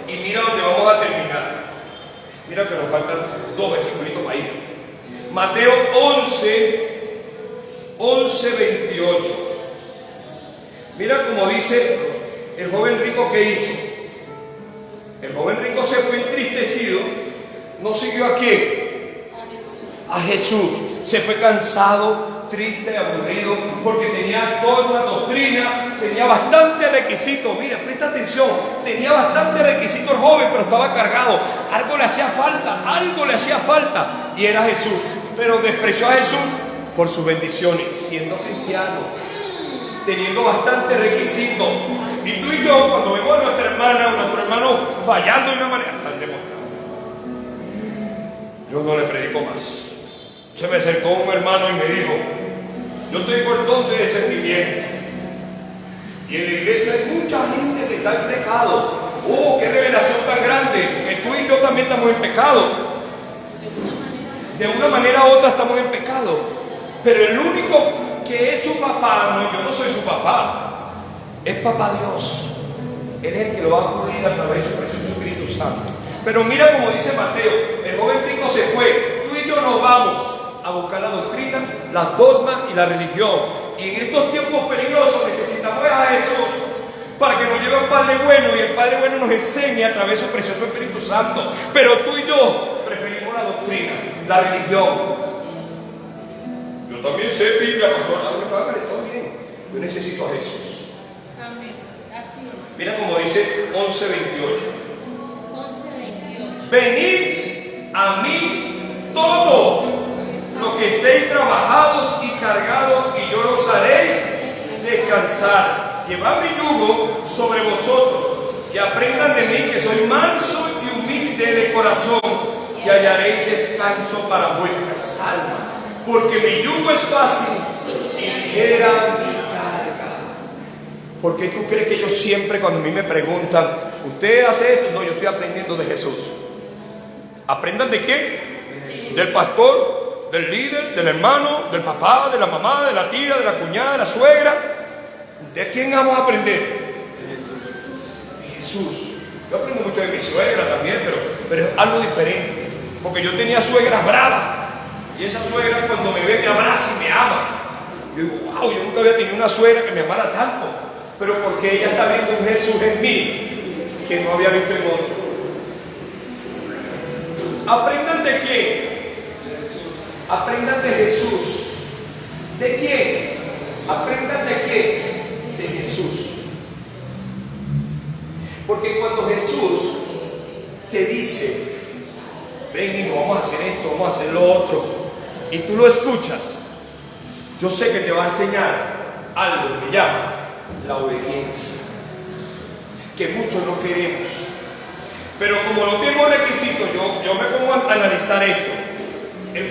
Y mira dónde vamos a terminar. Mira que nos faltan 2 versículos para ir. Mateo 11:28. Mira cómo dice el joven rico que hizo. El joven rico se fue entristecido. No siguió a quién. A Jesús. Se fue cansado, triste, aburrido, porque tenía toda una doctrina, tenía bastante requisito. Mira, presta atención, tenía bastante requisito el joven, pero estaba cargado. Algo le hacía falta, y era Jesús. Pero despreció a Jesús por sus bendiciones, siendo cristiano, teniendo bastante requisito. Y tú y yo, cuando vemos a nuestra hermana o nuestro hermano fallando de una manera, tan demoniado, yo no le predico más. Se me acercó un hermano y me dijo, yo estoy por don de discernimiento. Y en la iglesia hay mucha gente que está en pecado. ¡Oh, qué revelación tan grande! Que tú y yo también estamos en pecado. De una manera u otra estamos en pecado. Pero el único que es su papá, no, yo no soy su papá, es papá Dios. Él es el que lo va a cubrir a través de su precioso Espíritu Santo. Pero mira como dice Mateo, el joven rico se fue. Tú y yo nos vamos a buscar la doctrina, las dogmas y la religión. Y en estos tiempos peligrosos necesitamos a Jesús para que nos lleve a un Padre bueno, y el Padre bueno nos enseñe a través de su precioso Espíritu Santo. Pero tú y yo preferimos la doctrina, la religión. Yo también sé Biblia, pastor. Todo bien. Yo necesito a Jesús. Amén. Así es. Mira como dice 11:28. 11:28. Venid a mí todos los que aunque estéis trabajados y cargados, y yo los haréis descansar. Llevad mi yugo sobre vosotros y aprendan de mí, que soy manso y humilde de corazón, y hallaréis descanso para vuestras almas, porque mi yugo es fácil y ligera mi carga. ¿Por qué tú crees que yo siempre, cuando a mí me preguntan, ¿usted hace esto? No, yo estoy aprendiendo de Jesús. ¿Aprendan de qué? Del pastor, del líder, del hermano, del papá, de la mamá, de la tía, de la cuñada, de la suegra. ¿De quién vamos a aprender? De Jesús. Yo aprendo mucho de mi suegra también, pero es algo diferente. Porque yo tenía suegras bravas, y esa suegra cuando me ve me abraza y me ama. Yo digo, wow, yo nunca había tenido una suegra que me amara tanto, pero porque ella está viendo un Jesús en mí que no había visto en otro. ¿Aprendan de qué? Aprendan de Jesús. ¿De quién? Aprendan de qué? De Jesús. Porque cuando Jesús te dice, ven hijo, vamos a hacer esto, vamos a hacer lo otro, y tú lo escuchas, yo sé que te va a enseñar algo que llama la obediencia, que muchos no queremos. Pero como no tengo requisitos, yo me pongo a analizar esto. El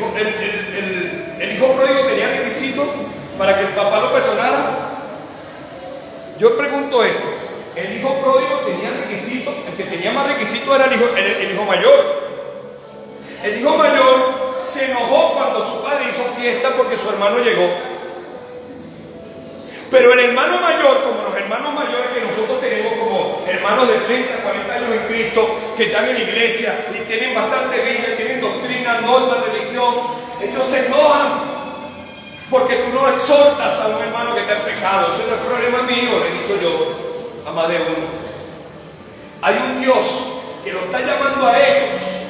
hijo pródigo tenía requisitos para que el papá lo perdonara. Yo pregunto esto: ¿el hijo pródigo tenía requisitos? El que tenía más requisitos era el hijo mayor. El hijo mayor se enojó cuando su padre hizo fiesta porque su hermano llegó. Pero el hermano mayor, como los hermanos mayores que nosotros tenemos, como hermanos de 30, 40 años en Cristo, que están en la iglesia y tienen bastante Biblia, tienen doctrina, norma, religión, ellos se enojan porque tú no exhortas a un hermano que está en pecado. Eso no es problema mío, le he dicho yo a más de uno. Hay un Dios que lo está llamando a ellos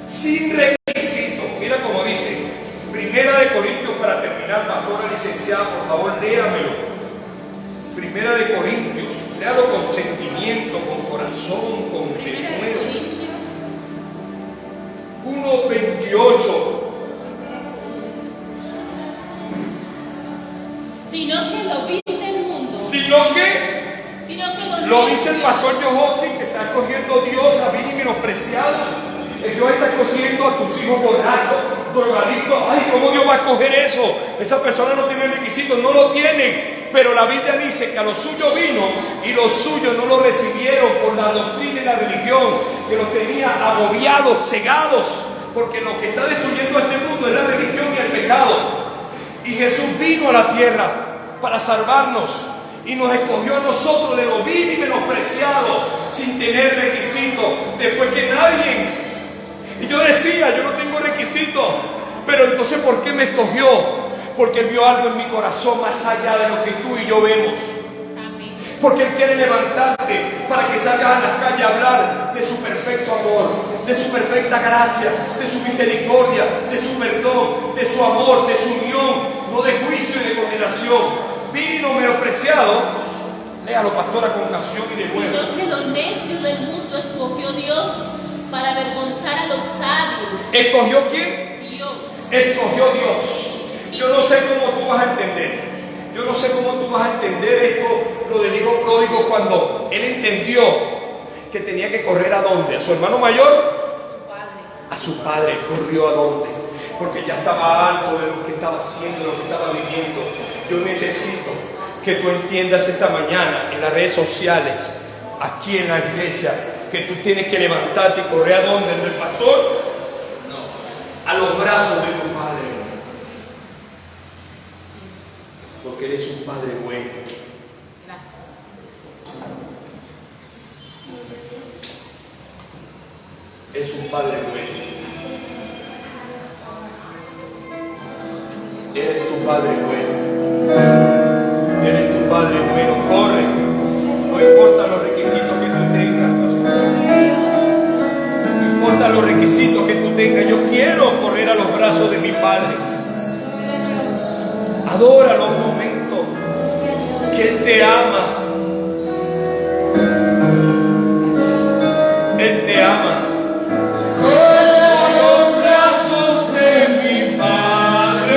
sin requisito. Mira como dice Primera de Corintios, para terminar, pastora licenciada, por favor léamelo. Primera de Corintios, léalo con sentimiento, con corazón, con denuedo. 1:28. Sino que lo vi del mundo. Sino que lo dice el pastor Joaquín, que está escogiendo Dios a vil y menospreciados. Dios está escogiendo a tus hijos borrachos, drogadictos. Ay, ¿cómo Dios va a escoger eso? Esas personas no tienen requisitos, no lo tienen. Pero la Biblia dice que a los suyos vino y los suyos no lo recibieron por la doctrina y la religión, que los tenía agobiados, cegados, porque lo que está destruyendo a este mundo es la religión y el pecado. Y Jesús vino a la tierra para salvarnos y nos escogió a nosotros de lo vil y menospreciado, sin tener requisitos, después que nadie. Y yo decía, yo no tengo requisitos, pero entonces ¿por qué me escogió? Porque Él vio algo en mi corazón más allá de lo que tú y yo vemos. Amén. Porque Él quiere levantarte para que salgas a las calles a hablar de su perfecto amor, de su perfecta gracia, de su misericordia, de su perdón, de su amor, de su unión, no de juicio y de condenación. Vino menospreciado, léalo pastora con ocasión y de nuevo. Sino que lo necio del mundo escogió Dios para avergonzar a los sabios. ¿Escogió quién? Dios. Escogió Dios. Yo no sé cómo tú vas a entender. Yo no sé cómo tú vas a entender esto, lo del hijo pródigo, cuando él entendió que tenía que correr a dónde. ¿A su hermano mayor? A su padre. ¿Corrió a dónde? Porque ya estaba harto de lo que estaba haciendo, de lo que estaba viviendo. Yo necesito que tú entiendas esta mañana en las redes sociales, aquí en la iglesia, que tú tienes que levantarte y correr a dónde. ¿En el pastor? No. A los brazos de tu padre. Porque eres un padre bueno. Gracias. Es un padre bueno. Eres tu padre bueno. Eres tu padre bueno. Corre. No importa los requisitos que tú tengas. No importa los requisitos que tú tengas. Yo quiero correr a los brazos de mi padre. Adóralo un momento, que Él te ama. Él te ama. Corre a los brazos de mi Padre.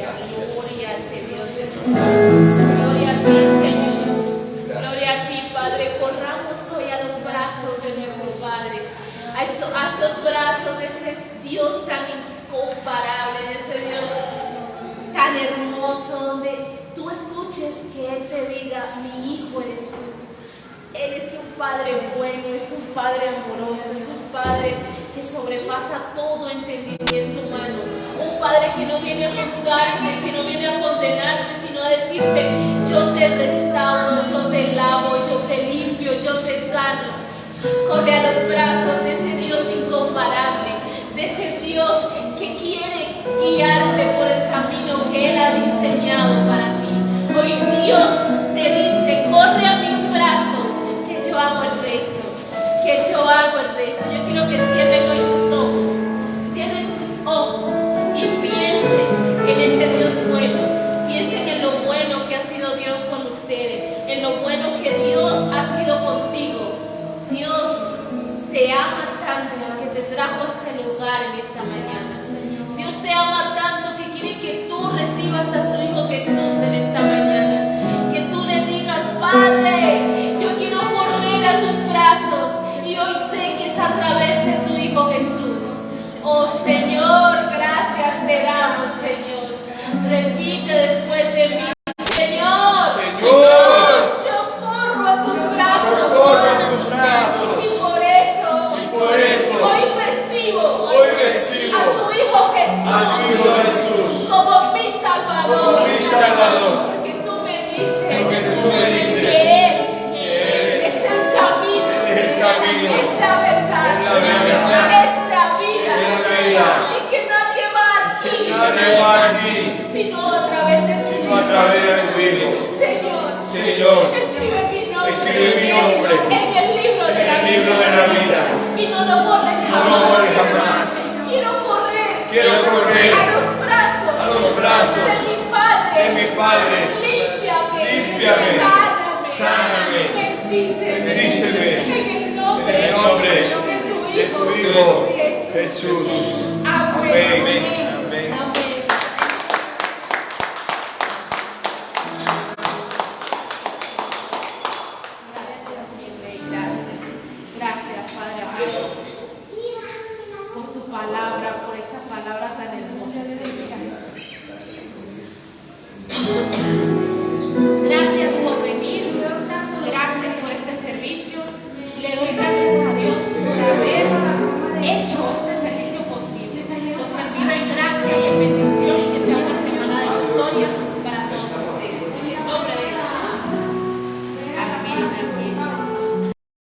Gloria, Señor. Gloria a ti, Señor. Gloria a ti, Padre. Corramos hoy a los brazos de nuestro Padre. A esos brazos de ese Dios tan incomparable, de ese Dios tan hermoso, donde tú escuches que Él te diga: mi hijo eres tú. Él es un Padre bueno, es un Padre amoroso, es un Padre que sobrepasa todo entendimiento humano. Un Padre que no viene a juzgarte, que no viene a condenarte, sino a decirte: yo te restauro, yo te lavo, yo te limpio, yo te sano. Corre a los brazos de ese Dios incomparable, de ese Dios que quiere guiarte por el camino que Él ha diseñado para ti. Hoy Dios te dice: corre a mis brazos, que yo hago el resto, que yo hago el resto. Yo quiero que cierren hoy sus ojos, cierren sus ojos y piensen en ese Dios bueno, piensen en lo bueno que ha sido Dios con ustedes, en lo bueno que Dios ha sido contigo. Dios te ama tanto que te trajo a este lugar en esta mañana. Dios te ama tanto que quiere que tú recibas a su Hijo Jesús en esta mañana. Que tú le digas: Padre, yo quiero correr a tus brazos, y hoy sé que es a través de tu Hijo Jesús. Oh Señor, gracias te damos, Señor. Repite después de mí: Señor, yo corro a tus brazos. Y por eso hoy recibo a tu Hijo Jesús como mi Salvador. Porque tú me dices que Él es el camino, es la verdad, es la vida, y que nadie va aquí sino a través de tu Hijo. Señor, escribe mi nombre en el libro de la vida, y no lo borres jamás. Quiero correr a los brazos de mi Padre. Límpiame, sáname, bendíceme en el nombre de tu Hijo Jesús. Amén.